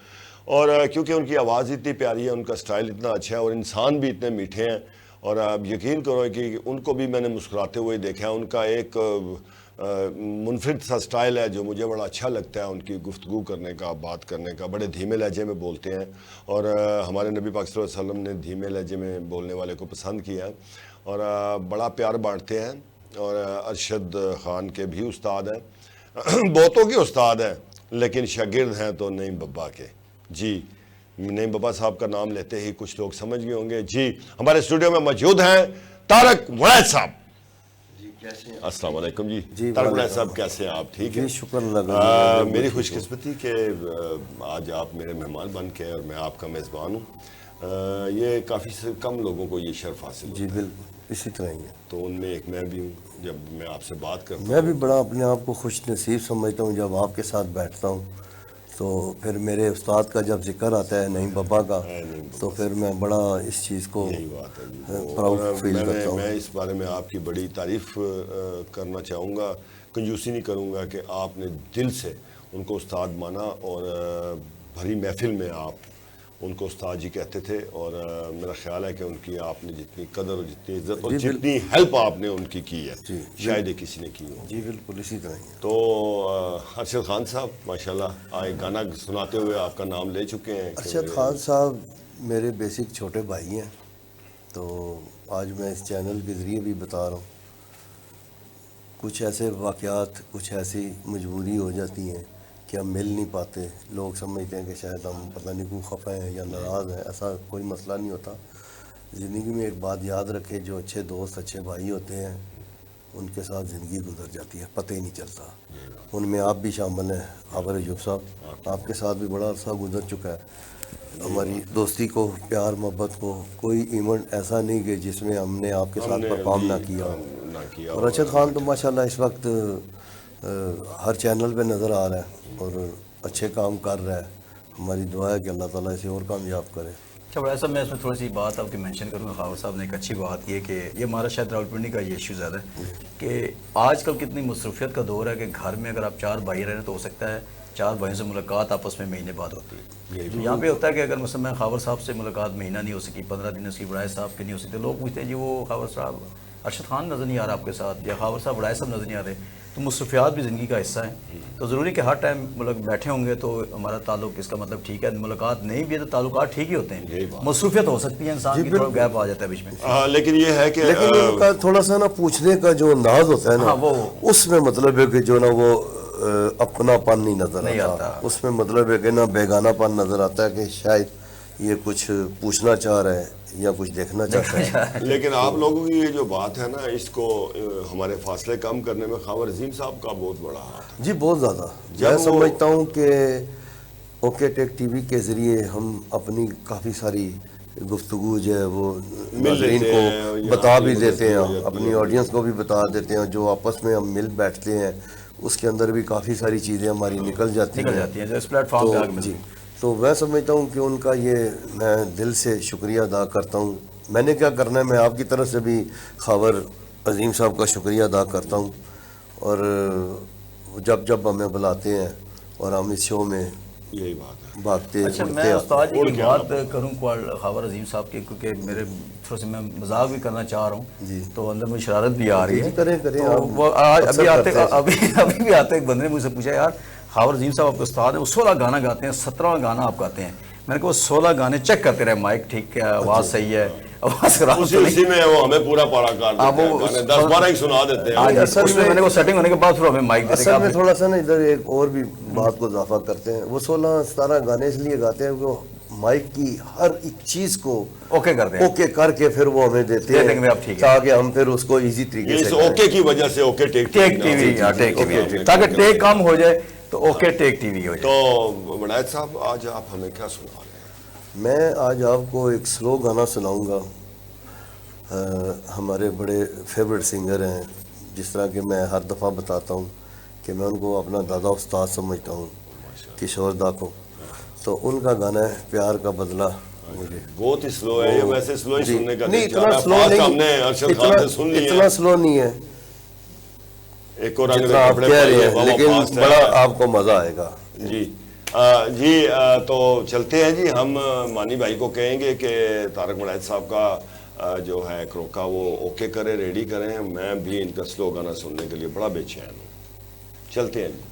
और क्योंकि उनकी आवाज़ इतनी प्यारी है, उनका स्टाइल इतना अच्छा है और इंसान भी इतने मीठे हैं और आप यकीन करो कि उनको भी मैंने मुस्कुराते हुए देखा है। उनका एक मुनफरिद सा स्टाइल है जो मुझे बड़ा अच्छा लगता है, उनकी गुफ्तगू करने का, बात करने का, बड़े धीमे लहजे में बोलते हैं और हमारे नबी पाक सल्लल्लाहु अलैहि वसल्लम ने धीमे लहजे में बोलने वाले को पसंद किया है और बड़ा प्यार बांटते हैं। और अरशद ख़ान के भी उस्ताद हैं, बहुतों के उस्ताद हैं लेकिन शागिर्द हैं तो नईम बब्बा के। जी नईम बब्बा साहब का नाम लेते ही कुछ लोग समझ गए होंगे। जी हमारे स्टूडियो में मौजूद हैं तारक वड़ैच साहब। अस्सलाम वालेकुम जी तारक वड़ैच साहब, कैसे हैं आप? ठीक है, शुक्र अल्लाह। मेरी खुशकिस्मती कि आज आप मेरे मेहमान बन के और मैं आपका मेज़बान हूँ। ये काफ़ी कम लोगों को ये शर्फ हासिल जी बिल्कुल इसी तरह ही है। तो उनमें एक मैं भी हूँ। जब मैं आपसे बात करता हूँ मैं भी बड़ा अपने आप को खुश नसीब समझता हूँ जब आपके साथ बैठता हूँ तो फिर मेरे उस्ताद का जब जिक्र आता है नईम बब्बा का तो फिर मैं बड़ा इस चीज़ को यही बात है प्राउड फील करता हूँ। मैं इस बारे में आपकी बड़ी तारीफ़ करना चाहूँगा, कंजूसी नहीं करूँगा कि आपने दिल से उनको उस्ताद माना और भरी महफिल में आप उनको उस्ताद जी कहते थे और मेरा ख्याल है कि उनकी आपने जितनी कदर और जितनी इज्जत और जितनी हेल्प आपने उनकी की है शायद ही किसी ने की हो। जी बिल्कुल इसी तरह ही है। तो अरशद खान साहब माशाल्लाह आए गाना सुनाते हुए आपका नाम ले चुके हैं। अरशद खान साहब मेरे बेसिक छोटे भाई हैं तो आज मैं इस चैनल के ज़रिए भी बता रहा हूँ कुछ ऐसे वाक़यात, कुछ ऐसी मजबूरी हो जाती हैं कि हम मिल नहीं पाते। लोग समझते हैं कि शायद हम पता नहीं क्यों खफा हैं या नाराज़ हैं, ऐसा कोई मसला नहीं होता। ज़िंदगी में एक बात याद रखे, जो अच्छे दोस्त अच्छे भाई होते हैं उनके साथ ज़िंदगी गुजर जाती है, पता ही नहीं चलता। उनमें आप भी शामिल हैं। खबर अयूब साहब, आपके साथ भी बड़ा अरसा गुजर चुका है। हमारी दोस्ती को, प्यार मोहब्बत को कोई इवेंट ऐसा नहीं कि जिसमें हमने आपके साथ परफॉर्म ना किया। और अरशद खान तो माशाल्लाह इस वक्त हर चैनल पे नज़र आ रहा है और अच्छे काम कर रहा है। हमारी दुआ है कि अल्लाह ताला इसे और कामयाब करे। अच्छा बड़ा साहब, मैं इसमें थोड़ी सी बात आपकी मेंशन करूँगा। खावर साहब ने एक अच्छी बात ये कि ये हमारा शायद रावलपिंडी का ये इशू ज़्यादा है कि आजकल कितनी मसरूफियत का दौर है कि घर में अगर आप 4 भाई रहें तो हो सकता है 4 भाइयों से मुलाकात आपस में महीने बाद होती है। तो यहाँ पे होता है कि अगर मतलब मैं खावर साहब से मुलाकात महीना नहीं हो सकी, 15 दिन उसकी वड़ैच साहब की नहीं हो सकती, लोग पूछते हैं जी वो खावर साहब अरशद खान नज़र नहीं आ रहा आपके साथ या खावर साहब वड़ैच साहब नज़र नहीं आ रहे। तो मसरूफियात भी ज़िंदगी का हिस्सा है, तो ज़रूरी कि हर टाइम मतलब बैठे होंगे तो हमारा ताल्लुक, इसका मतलब ठीक है। मुलाकात नहीं भी है तो ताल्लुकात ठीक ही होते हैं। मसरूफियत हो सकती है, इंसान की थोड़ा गैप आ जाता है बीच में। लेकिन ये है कि उनका थोड़ा सा ना पूछने का जो अंदाज होता है ना, वो उसमें मतलब है कि जो ना वो अपनापन नहीं नजर आता। उसमें मतलब है कि ना बेगानापन नजर आता है कि शायद ये कुछ पूछना चाह रहा है या कुछ देखना चाहता है। लेकिन आप लोगों की ये जो बात है ना, इसको हमारे फासले कम करने में खावर अजीम साहब का बहुत बड़ा हाथ है। जी बहुत ज़्यादा। मैं समझता हूँ कि ओके टेक टीवी के ज़रिए हम अपनी काफ़ी सारी गुफ्तगू जो है वो मिल नाज़रीन लेते हैं, को यहाँ बता की भी मदद देते हो हैं, जाती अपनी है। ऑडियंस को भी बता देते हैं। जो आपस में हम मिल बैठते हैं उसके अंदर भी काफ़ी सारी चीज़ें हमारी निकल जाती निकल हैं। जाती हैं जो इस प्लेटफॉर्म पे आगे तो मिलती जी, हैं। तो मैं समझता हूँ कि उनका ये मैं दिल से शुक्रिया अदा करता हूँ। मैंने क्या करना है, मैं आपकी तरफ से भी खावर अजीम साहब का शुक्रिया अदा करता हूँ। और जब जब हमें बुलाते हैं और हम इस शो में यही बात है। भागते अच्छा, उड़ते मैं आते उस्ताद जी उड़ की के बात करूँ खावर अजीम साहब की, क्योंकि मेरे थोड़ा सा मैं मजाक भी करना चाह रहा जी। हूँ, तो अंदर में शरारत भी आ रही है। जी, करें, करें, तो आप वो आज अक्सर अभी आते करते हैं। अभी भी आते एक बंदे ने मुझसे पूछा, यार खावर अजीम साहब आपके उस्ताद हैं, वो 16 गाना गाते हैं, 17वां गाना आप गाते हैं। मैंने कहा वो 16 गाने चेक करते रहे, माइक ठीक है, आवाज़ सही है, आवाज़ खराब तो नहीं। उसी में वो हमें पूरा पारा कर हाँ, देते हैं, वो गाने उस- 10-12 ही सुना देते हाँ हैं। जी, असल उसमें में- मैंने वो सेटिंग होने के बाद फिर हमें माइक देते असल में थोड़ा सा ना इधर एक और भी बात को इजाफा करते हैं। वो 16-17 गाने इसलिए गाते हैं वो माइक की हर एक चीज को ओके कर दें। ओके करके फिर वो हमें देते दे देंगे, आप ठीक है। ताकि हम फिर उसको इजी ये तरीके इस से करें। ओके की वजह से ओके टेक टेक टीवी, या टेक टीवी, ताकि टेक कम हो जाए तो ओके टेक टीवी हो जाए। तो वनायत साहब, आज आप हमें क्या सुना रहे हैं? मैं आज आपको एक स्लो गाना सुनाऊंगा। हमारे बड़े फेवरेट सिंगर हैं, जिस तरह कि मैं हर दफ़ा बताता हूँ कि मैं उनको अपना दादा उस्ताद समझता हूँ, किशोर दा को। तो उनका गाना है प्यार का बदला मुझे। बहुत ही स्लो है ये, वैसे स्लो ही जी, सुनने का नहीं दिल चाह इतना रहा है। स्लो फास्ट नहीं, हमने अरशद खान से सुन लिया इतना है। स्लो नहीं है एक और रंग जितना दे आप कपड़े कह पहने, रहे हैं, बाबा लेकिन फास्ट है। बड़ा आपको मजा आएगा। जी तो चलते हैं जी। हम मानी भाई को कहेंगे कि तारक वनायत साहब का जो है क्रोका वो ओके करें, रेडी करें। मैं भी इनका स्लो गाना सुनने के लिए बड़ा बेचैन हूँ। चलते हैं जी।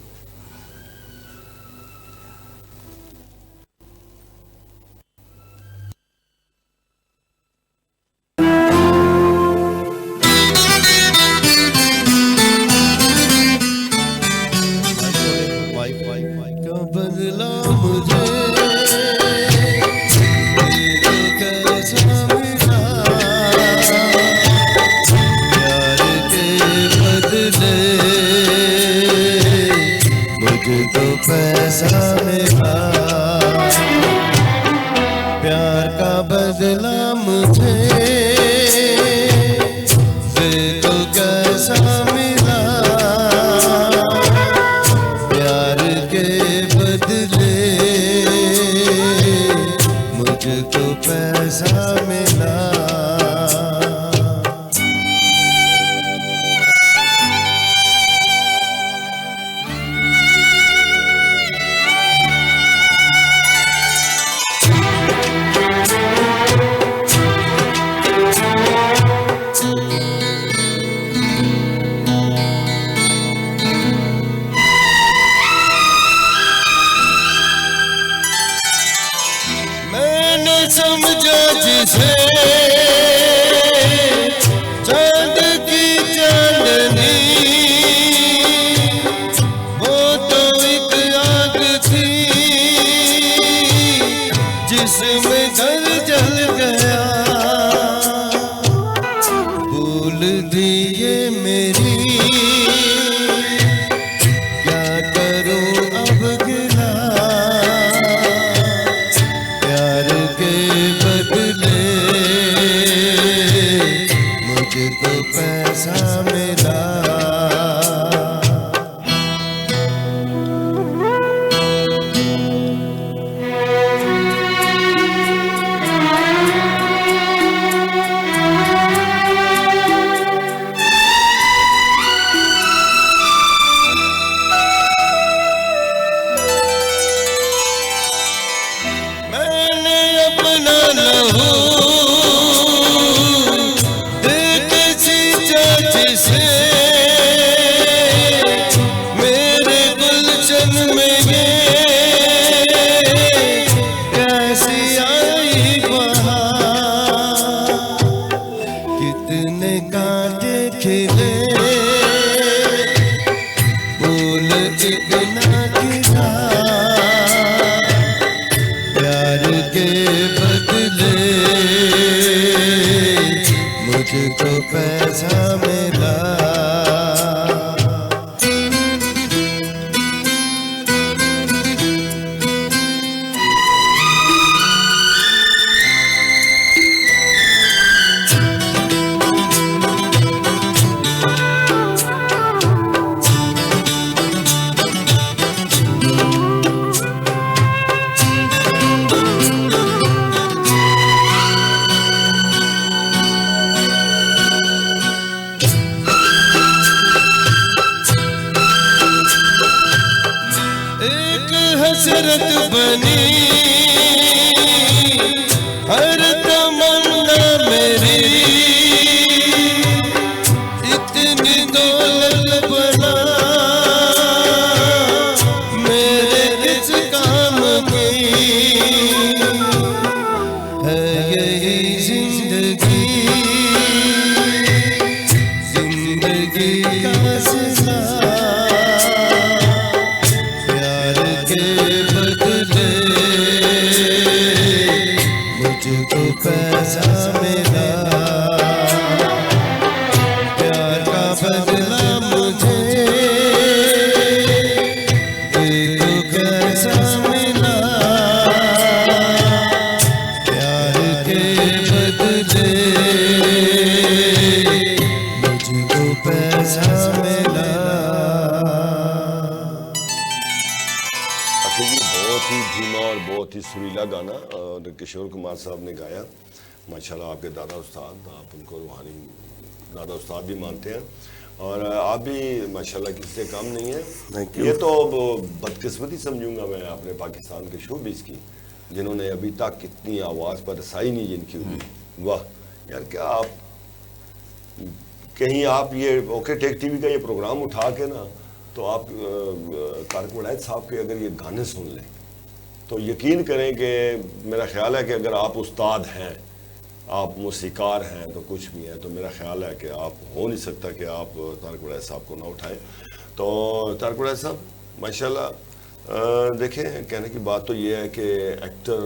का बदला मुझे तेरे कैसा मिला, प्यार के बदले मुझको पैसा मिला, प्यार का बदला मुझे तो कैसा मिला, प्यार के बदले मुझको पैसा मिला। मैंने समझा जिसे चांद की चांदनी, वो तो एक आग थी जिसमें घर जल गया, भूल दिए मेरी क्या करूं अब गिला, प्यार के बदले मुझको पैसा मिला। मैंने अपना लहू देख सींचा जिसे, मेरे गुलशन में ये कैसी आई बहार, कितने कांटे खिले फूल इतना खिला, प्यार के बदले मुझको पैसा मिला। हसरत बनी हर तमन्ना मेरी, इतनी दौलत बना मेरे किस काम की है यही जिंदगी, जिंदगी का सिलसिला प्यार के बदले मुझको पैसा मिला, प्यार का बदला मुझे देखो कैसा मिला, प्यार के बदले मुझको पैसा मिला। अखिल जी, बहुत ही धीमा और बहुत ही सुरीला गाना और किशोर कुमार साहब ने गाया। माशाल्लाह आपके दादा उस्ताद, आप उनको रूहानी दादा उस्ताद भी मानते हैं और आप भी माशाल्लाह किसी से कम नहीं है। Thank you. ये तो बदकिस्मती समझूंगा मैं अपने पाकिस्तान के शोबिज़ की, जिन्होंने अभी तक इतनी आवाज़ पर रसाई नहीं जिनकी हुई। वाह यार, क्या आप कहीं आप ये ओके टेक टीवी का ये प्रोग्राम उठा के ना, तो आप तारिक वलायत साहब के अगर ये गाने सुन लें तो यकीन करें कि मेरा ख्याल है कि अगर आप उस्ताद हैं, आप मौसीकार हैं, तो कुछ भी हैं, तो मेरा ख्याल है कि आप हो नहीं सकता कि आप तारिक वलायत साहब को ना उठाएं। तो तारिक वलायत साहब माशाल्लाह, देखें कहने की बात तो ये है कि एक्टर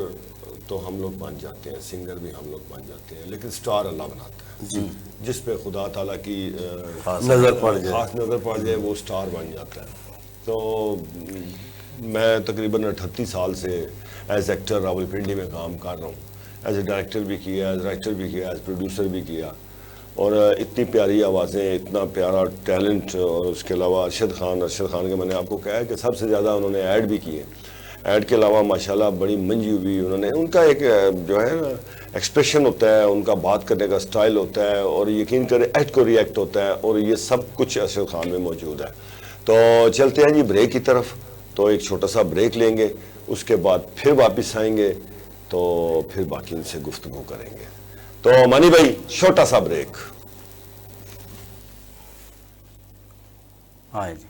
तो हम लोग बन जाते हैं, सिंगर भी हम लोग बन जाते हैं, लेकिन स्टार अल्लाह बनाता है जी, जिस पे खुदा ताला की नज़र पड़ जाए, खास नज़र पड़ जाए, वो स्टार बन जाता है। तो मैं तकरीबन 38 साल से एज एक्टर रावलपिंडी में काम कर रहा हूँ, एज ए डायरेक्टर भी किया, एज राइटर भी किया, एज प्रोड्यूसर भी किया, और इतनी प्यारी आवाज़ें, इतना प्यारा टैलेंट, और उसके अलावा अरशद खान के मैंने आपको कहा है कि सबसे ज़्यादा उन्होंने ऐड भी किए। ऐड के अलावा माशाल्लाह बड़ी मंजी हुई उन्होंने, उनका एक जो है ना एक्सप्रेशन होता है, उनका बात करने का स्टाइल होता है, और यकीन करें एक्ट को रिएक्ट होता है, और ये सब कुछ अरशद खान में मौजूद है। तो चलते हैं जी ब्रेक की तरफ, तो एक छोटा सा ब्रेक लेंगे, उसके बाद फिर वापस आएंगे, तो फिर बाकी उनसे गुफ्तगू करेंगे। तो मानी भाई, छोटा सा ब्रेक। हाँ जी।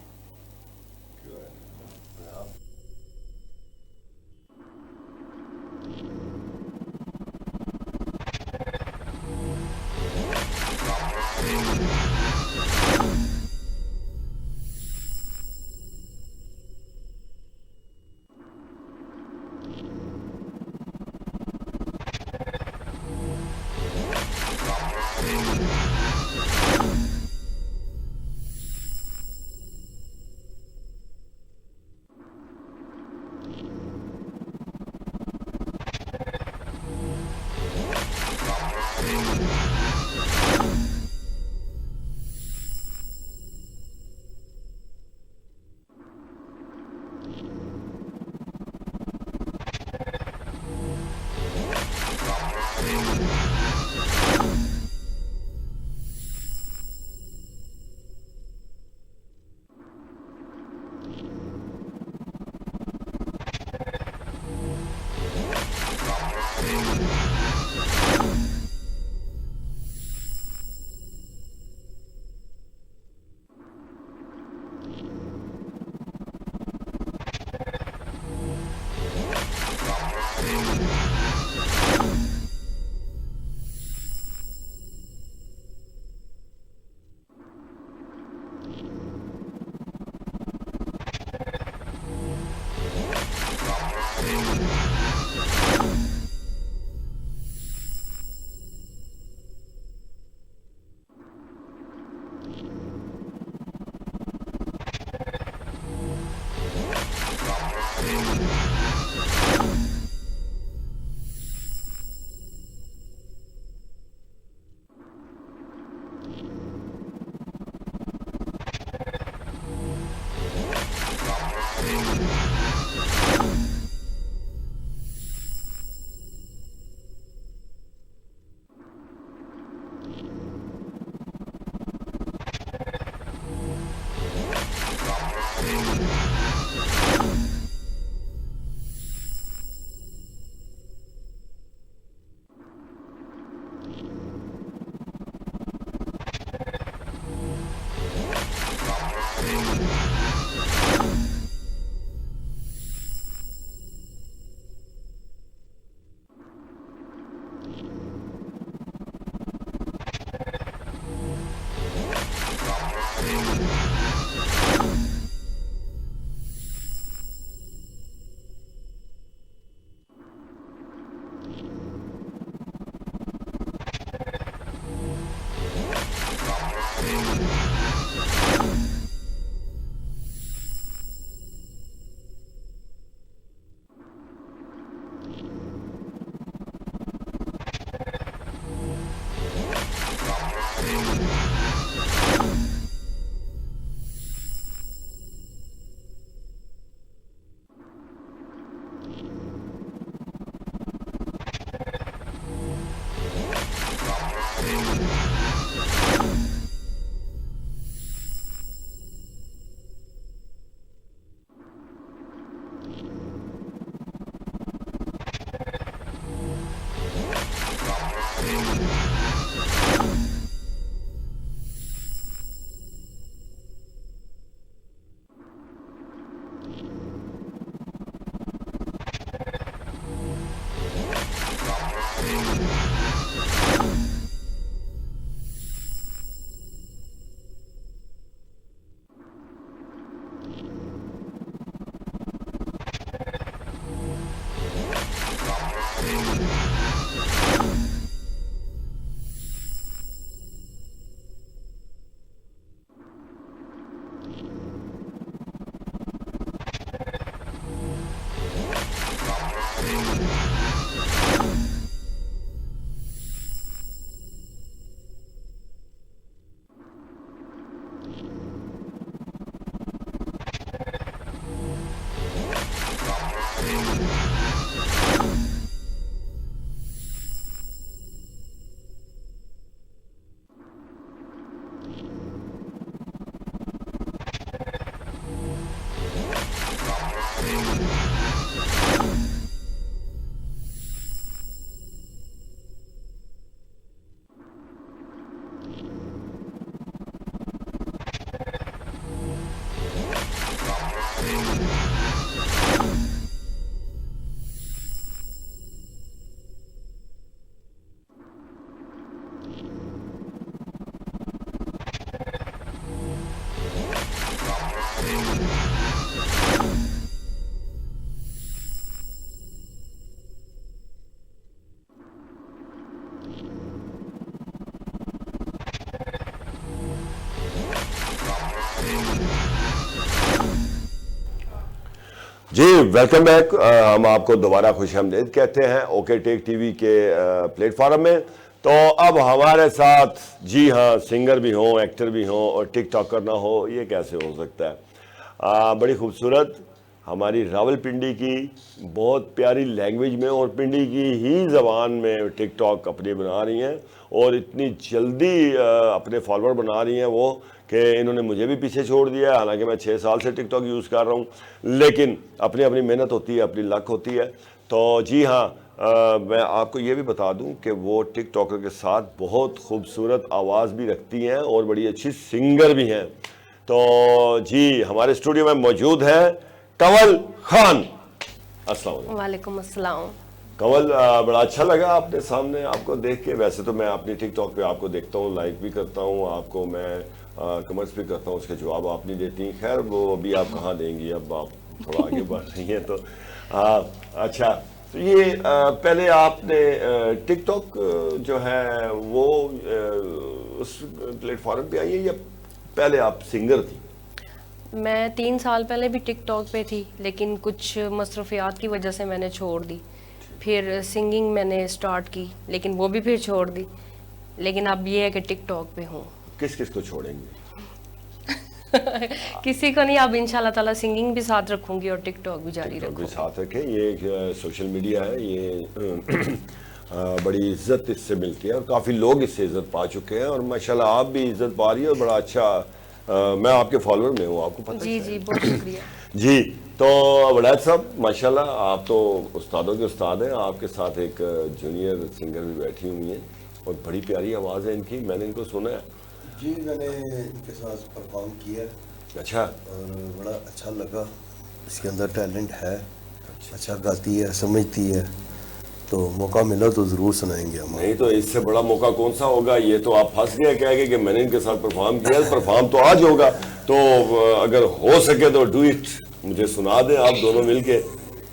Welcome back. हम आपको दोबारा खुशामदीद कहते हैं ओके टेक टीवी के प्लेटफॉर्म में। तो अब हमारे साथ, जी हाँ, सिंगर भी हों, एक्टर भी हों और टिकटॉकर ना हो, ये कैसे हो सकता है। बड़ी खूबसूरत हमारी रावलपिंडी की बहुत प्यारी लैंग्वेज में और पिंडी की ही ज़बान में टिकटॉक अपनी बना रही हैं और इतनी जल्दी अपने फॉलोअर बना रही हैं वो कि इन्होंने मुझे भी पीछे छोड़ दिया है। हालांकि मैं 6 साल से टिकटॉक यूज़ कर रहा हूँ, लेकिन अपनी अपनी मेहनत होती है, अपनी लक होती है। तो जी हाँ, मैं आपको ये भी बता दूं कि वो टिकटॉकर के साथ बहुत खूबसूरत आवाज़ भी रखती हैं और बड़ी अच्छी सिंगर भी हैं। तो जी, हमारे स्टूडियो में मौजूद है कंवल खान। अस्सलाम वालेकुम। वालेकुम अस्सलाम। कंवल, बड़ा अच्छा लगा आपने सामने आपको देख के। वैसे तो मैं अपनी टिकटॉक पे आपको देखता हूँ, लाइक भी करता हूँ, आपको मैं कमेंट्स भी करता हूँ, उसके जवाब आप नहीं देती। खैर वो अभी आप कहाँ देंगी, अब आप थोड़ा आगे बढ़ रही हैं। तो अच्छा, तो ये पहले आपने टिकटॉक जो है वो उस प्लेटफॉर्म पे आई है या पहले आप सिंगर थी? मैं 3 साल पहले भी टिकटॉक पे थी, लेकिन कुछ मसरूफियात की वजह से मैंने छोड़ दी। फिर सिंगिंग मैंने स्टार्ट की, लेकिन वो भी फिर छोड़ दी। लेकिन अब ये है कि टिकटॉक पे हूँ। किस किस को छोड़ेंगे? किसी को नहीं, अब इंशाल्लाह ताला सिंगिंग भी साथ रखूंगी और टिकटॉक भी जारी टिकटॉक भी रखूंगी। साथ रखें। ये एक सोशल मीडिया है, ये बड़ी इज्जत इससे मिलती है और काफ़ी लोग इससे इज्जत पा चुके हैं और माशाल्लाह आप भी इज्जत पा रही है और बड़ा अच्छा। मैं आपके फॉलोअर में हूँ, आपको पता जी है? जी, बहुत शुक्रिया। जी, तो वड़ैत साहब माशाल्लाह आप तो उस्तादों के उस्ताद हैं। आपके साथ एक जूनियर सिंगर भी बैठी हुई हैं और बड़ी प्यारी आवाज़ है इनकी, मैंने इनको सुना है। जी, मैंने इनके साथ परफॉर्म किया अच्छा, और बड़ा अच्छा लगा। इसके अंदर टैलेंट है, अच्छा गाती है, समझती है, तो मौका मिला तो ज़रूर सुनाएंगे हम। नहीं तो इससे बड़ा मौका कौन सा होगा। ये तो आप फंस गए कह के कि मैंने इनके साथ परफॉर्म किया। परफॉर्म तो आज होगा, तो अगर हो सके तो डू इट, मुझे सुना दें आप दोनों मिलके।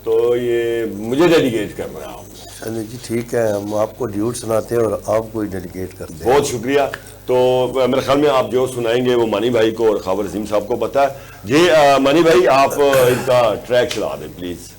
तो ये मुझे डेडिकेट करना है आप। चलिए जी, ठीक है, हम आपको ड्यूट सुनाते हैं और आपको ही डेडिकेट करते हैं। बहुत शुक्रिया। तो मेरे ख्याल में आप जो सुनाएंगे वो मानी भाई को और खाबर अजीम साहब को पता है। जी मानी भाई, आप इनका ट्रैक चला दें प्लीज़।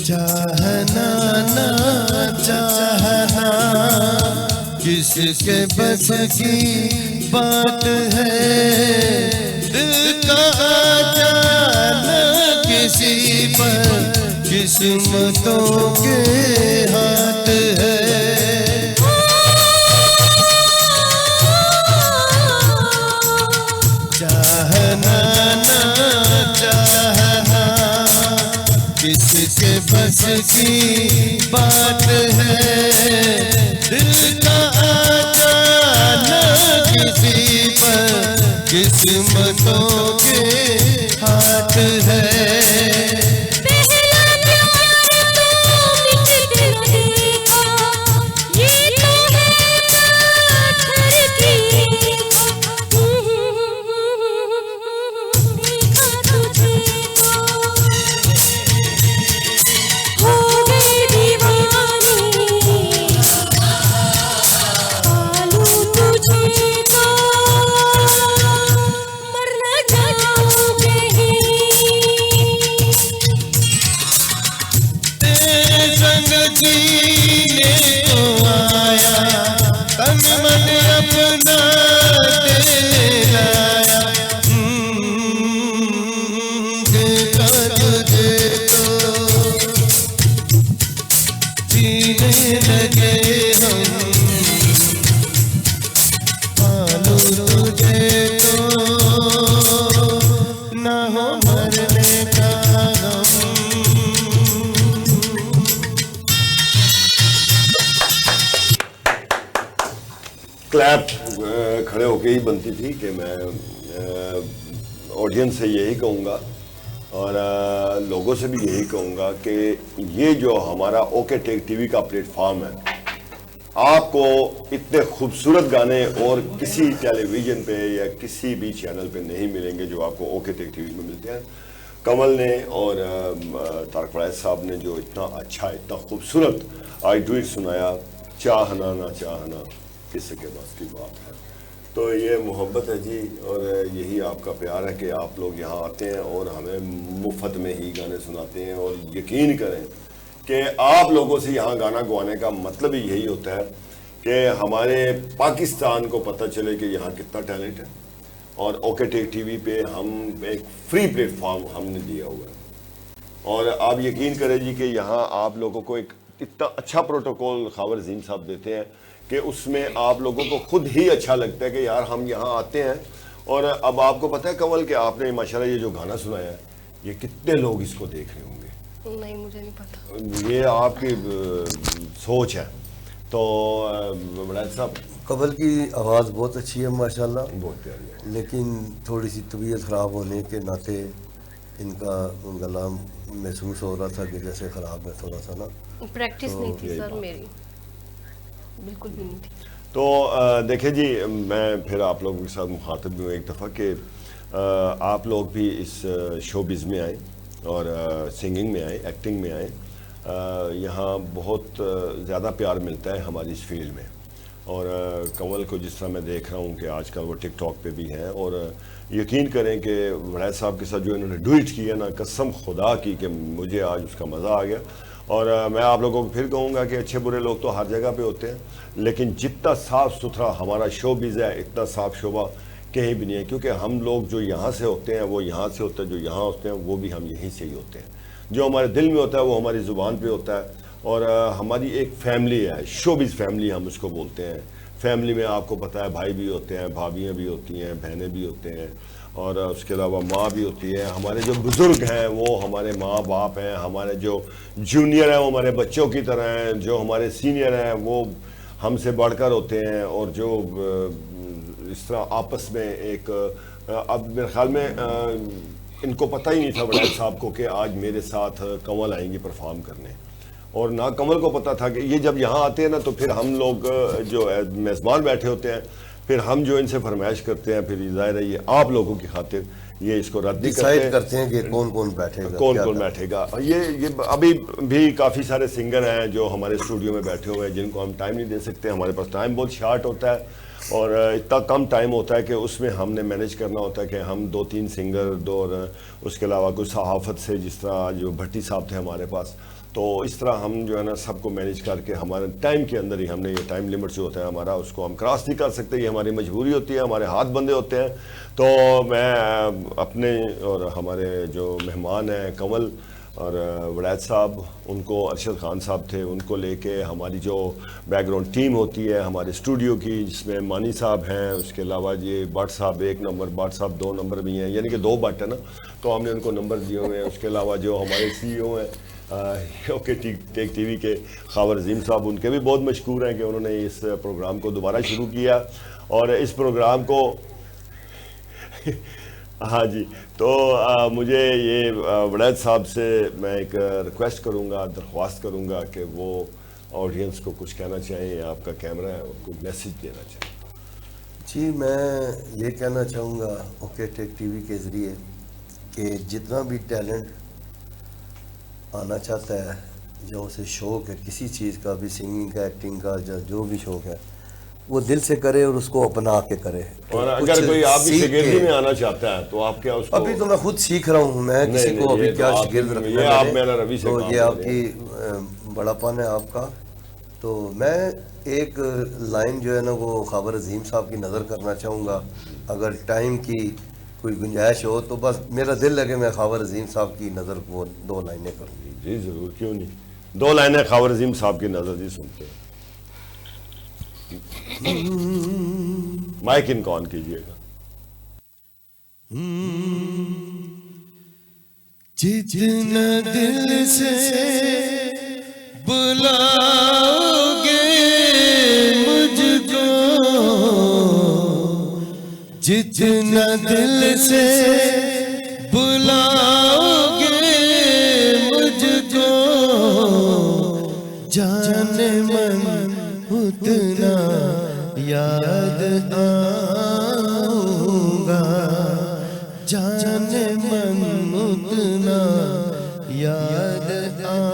चाहना ना चाहना किसके बस की बात है, दिल का जाना किसी पर किस्मतों के हाथ है। चाहना ना चाहना किसके बस की बात है, दिल का जाना किसी पर किस्मतों के हाथ है। क्लैप खड़े होके ही बनती थी कि मैं ऑडियंस से यही कहूँगा और लोगों से भी यही कहूँगा कि ये जो हमारा ओके टेक टीवी का प्लेटफॉर्म है, आपको इतने खूबसूरत गाने और किसी टेलीविज़न पे या किसी भी चैनल पे नहीं मिलेंगे जो आपको ओके टेक टीवी में मिलते हैं। कमल ने और तारक वैद साहब ने जो इतना अच्छा, इतना खूबसूरत आई डू इट सुनाया, चाहना ना चाहना किसके बस की बात है, तो ये मोहब्बत है जी। और यही आपका प्यार है कि आप लोग यहाँ आते हैं और हमें मुफ्त में ही गाने सुनाते हैं। और यकीन करें कि आप लोगों से यहाँ गाना गवाने का मतलब ही यही होता है कि हमारे पाकिस्तान को पता चले कि यहाँ कितना टैलेंट है। और ओके टेक टीवी पे हम एक फ्री प्लेटफॉर्म हमने दिया हुआ है। और आप यकीन करें जी कि यहाँ आप लोगों को एक इतना अच्छा प्रोटोकॉल खावर अज़ीम साहब देते हैं कि उसमें आप लोगों को खुद ही अच्छा लगता है कि यार हम यहाँ आते हैं। और अब आपको पता है कमल कि आपने माशाल्लाह ये जो गाना सुनाया है, ये कितने लोग इसको देख रहे होंगे? नहीं, मुझे नहीं पता। ये आपकी सोच है। तो वैद साहब, कमल की आवाज़ बहुत अच्छी है माशाल्लाह, बहुत प्यारी है, लेकिन थोड़ी सी तबीयत ख़राब होने के नाते इनका गला महसूस हो रहा था कि जैसे ख़राब है थोड़ा सा ना। प्रैक्टिस नहीं थी सर मेरी, बिल्कुल भी नहीं थी। तो देखिए जी, मैं फिर आप लोगों के साथ मुखातब भी हूँ एक दफ़ा कि आप लोग भी इस शोबिज़ में आए और सिंगिंग में आए, एक्टिंग में आए। यहाँ बहुत ज़्यादा प्यार मिलता है हमारी इस फील्ड में। और कमल को जिस तरह मैं देख रहा हूँ कि आजकल वो टिकटॉक पे भी हैं, और यकीन करें कि वैद साहब के साथ जो इन्होंने डुएट किया ना, कसम खुदा की कि मुझे आज उसका मज़ा आ गया। और मैं आप लोगों को फिर कहूँगा कि अच्छे बुरे लोग तो हर जगह पे होते हैं, लेकिन जितना साफ़ सुथरा हमारा शोबिज़ है, इतना साफ़ शोबा कहीं भी नहीं है। क्योंकि हम लोग जो यहाँ से होते हैं वो यहाँ से होते हैं, जो यहाँ होते हैं वो भी हम यहीं से ही होते हैं। जो हमारे दिल में होता है वो हमारी ज़ुबान पे होता है। और हमारी एक फैमिली है, शोबिज़ फैमिली हम उसको बोलते हैं। फैमिली में आपको पता है भाई भी होते हैं, भाभियाँ भी होती हैं, बहनें भी होते हैं, और उसके अलावा माँ भी होती है। हमारे जो बुज़ुर्ग हैं वो हमारे माँ बाप हैं, हमारे जो जूनियर हैं वो हमारे बच्चों की तरह हैं, जो हमारे सीनियर हैं वो हमसे बढ़कर होते हैं। और जो इस तरह आपस में एक, अब मेरे ख्याल में इनको पता ही नहीं था वैद साहब को कि आज मेरे साथ कमल आएंगी परफॉर्म करने, और ना कमल को पता था कि ये जब यहाँ आते हैं ना तो फिर हम लोग जो मेज़बान बैठे होते हैं, फिर हम जो इनसे फरमाइश करते हैं, फिर ज़ाहिर है ये आप लोगों की खातिर ये इसको रद्द करते हैं कि कौन कौन बैठेगा, कौन बैठेगा। ये अभी भी काफ़ी सारे सिंगर हैं जो हमारे स्टूडियो में बैठे हुए हैं जिनको हम टाइम नहीं दे सकते। हमारे पास टाइम बहुत शार्ट होता है और इतना कम टाइम होता है कि उसमें हमने मैनेज करना होता है कि हम 2-3 सिंगर दो, और उसके अलावा कुछ सहाफ़त से, जिस तरह जो भट्टी साहब थे हमारे पास, तो इस तरह हम जो है ना सबको मैनेज करके हमारे टाइम के अंदर ही, हमने ये टाइम लिमिट जो होता है हमारा, उसको हम क्रॉस नहीं कर सकते, ये हमारी मजबूरी होती है, हमारे हाथ बंधे होते हैं। तो मैं अपने और हमारे जो मेहमान हैं कंवल और वड़ैत साहब, उनको अरशद खान साहब थे, उनको लेके हमारी जो बैकग्राउंड टीम होती है हमारे स्टूडियो की, जिसमें मानी साहब हैं, उसके अलावा ये भट्ट साहब 1 नंबर, भट्ट साहब 2 नंबर भी हैं, यानी कि 2 भट्ट है ना, तो हमने उनको नंबर दिए हुए हैं। उसके अलावा जो हमारे CEO हैं ओके टेक टीवी के खावर अजीम साहब, उनके भी बहुत मशहूर हैं कि उन्होंने इस प्रोग्राम को दोबारा शुरू किया। और इस प्रोग्राम को हाँ जी, तो मुझे ये वड़ैत साहब से मैं एक रिक्वेस्ट करूँगा, दरख्वास्त करूँगा कि वो ऑडियंस को कुछ कहना चाहें, आपका कैमरा है, उनको मैसेज देना चाहें। जी, मैं ये कहना चाहूँगा ओके टेक टीवी के ज़रिए कि जितना भी टैलेंट आना चाहता है, जो उसे शौक़ है किसी चीज़ का भी, सिंगिंग का, एक्टिंग का, जो भी शौक़ है, वो दिल से करे और उसको अपना के करे। और अगर कोई आप भी शागिर्दी में आना चाहता है तो आप क्या उसको, अभी तो मैं खुद सीख रहा हूँ, मैं किसी को अभी क्या शागिर्द रखना है, आप मेरा रवि से, तो ये आपकी बड़ापन है आपका। तो मैं एक लाइन जो है ना वो खावर अजीम साहब की नज़र करना चाहूँगा, अगर टाइम की कोई गुंजाइश हो तो बस मेरा दिल लगे मैं खावर अजीम साहब की नज़र वो 2 लाइनें करूँ। जी ज़रूर, क्यों नहीं, 2 लाइनें खावर अजीम साहब की नज़र जी सुनते हैं। माइक इनको ऑन कीजिएगा। जितना दिल से बुलाओगे मुझको, जितना दिल से बुलाओगे मुझको, जाने मन उतना याद आऊंगा, जाने मन उतना याद आऊंगा।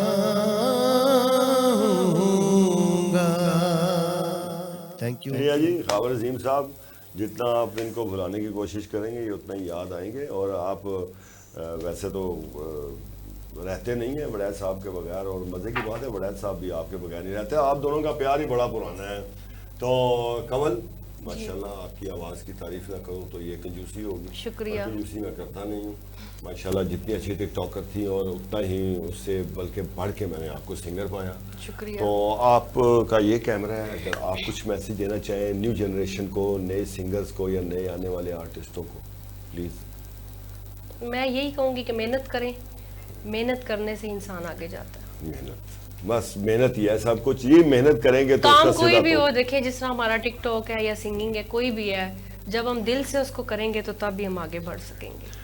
थैंक यू भैया जी, खावर अजीम साहब, जितना आप इनको भुलाने की कोशिश करेंगे ये उतना ही याद आएंगे। और आप वैसे तो रहते नहीं हैं वड़ैत साहब के बगैर, और मज़े की बात है वड़ैत साहब भी आपके बगैर नहीं रहते, आप दोनों का प्यार ही बड़ा पुराना है। तो कंवल, माशाल्लाह, आपकी आवाज़ की तारीफ ना करूं तो ये कंजूसी होगी, शुक्रिया। कंजूसी मैं करता नहीं हूँ। माशाल्लाह जितनी अच्छी टिकटॉकर थी और उतना ही उससे बल्कि बढ़ के मैंने आपको सिंगर पाया। शुक्रिया। तो आपका ये कैमरा है, अगर आप कुछ मैसेज देना चाहें न्यू जनरेशन को, नए सिंगर्स को या नए आने वाले आर्टिस्टों को, प्लीज़। मैं यही कहूँगी कि मेहनत करें, मेहनत करने से इंसान आगे जाता है। मेहनत, बस मेहनत ही है सब कुछ, ये मेहनत करेंगे तो काम उसका कोई सीधा भी तो- हो, देखिए जिस तरह हमारा टिकटॉक है या सिंगिंग है, कोई भी है, जब हम दिल से उसको करेंगे तो तब भी हम आगे बढ़ सकेंगे।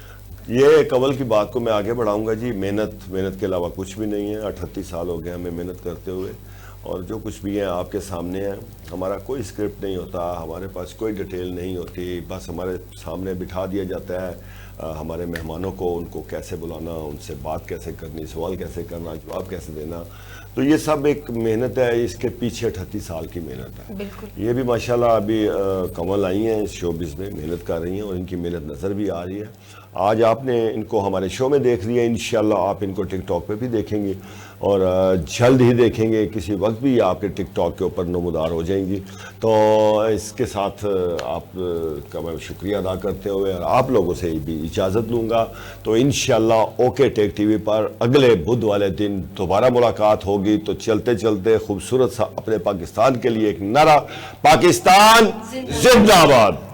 ये कंवल की बात को मैं आगे बढ़ाऊंगा जी। मेहनत, मेहनत के अलावा कुछ भी नहीं है। 38 साल हो गए हमें मेहनत करते हुए, और जो कुछ भी है आपके सामने है। हमारा कोई स्क्रिप्ट नहीं होता, हमारे पास कोई डिटेल नहीं होती, बस हमारे सामने बिठा दिया जाता है हमारे मेहमानों को, उनको कैसे बुलाना, उनसे बात कैसे करनी, सवाल कैसे करना, जवाब कैसे देना। तो ये सब एक मेहनत है, इसके पीछे 38 साल की मेहनत है। बिल्कुल। ये भी माशाल्लाह अभी कंवल आई हैं इस शोबिज़ में, मेहनत कर रही हैं और इनकी मेहनत नज़र भी आ रही है। आज आपने इनको हमारे शो में देख लिया, इंशाल्लाह आप इनको टिकटॉक पे भी देखेंगे और जल्द ही देखेंगे, किसी वक्त भी आपके टिकटॉक के ऊपर नमूदार हो जाएंगी। तो इसके साथ आपका मैं शुक्रिया अदा करते हुए और आप लोगों से भी इजाज़त लूँगा। तो इंशाल्लाह ओके टेक टीवी पर अगले बुध वाले दिन दोबारा मुलाकात होगी। तो चलते चलते खूबसूरत सा अपने पाकिस्तान के लिए एक नारा, पाकिस्तान जिंदाबाद।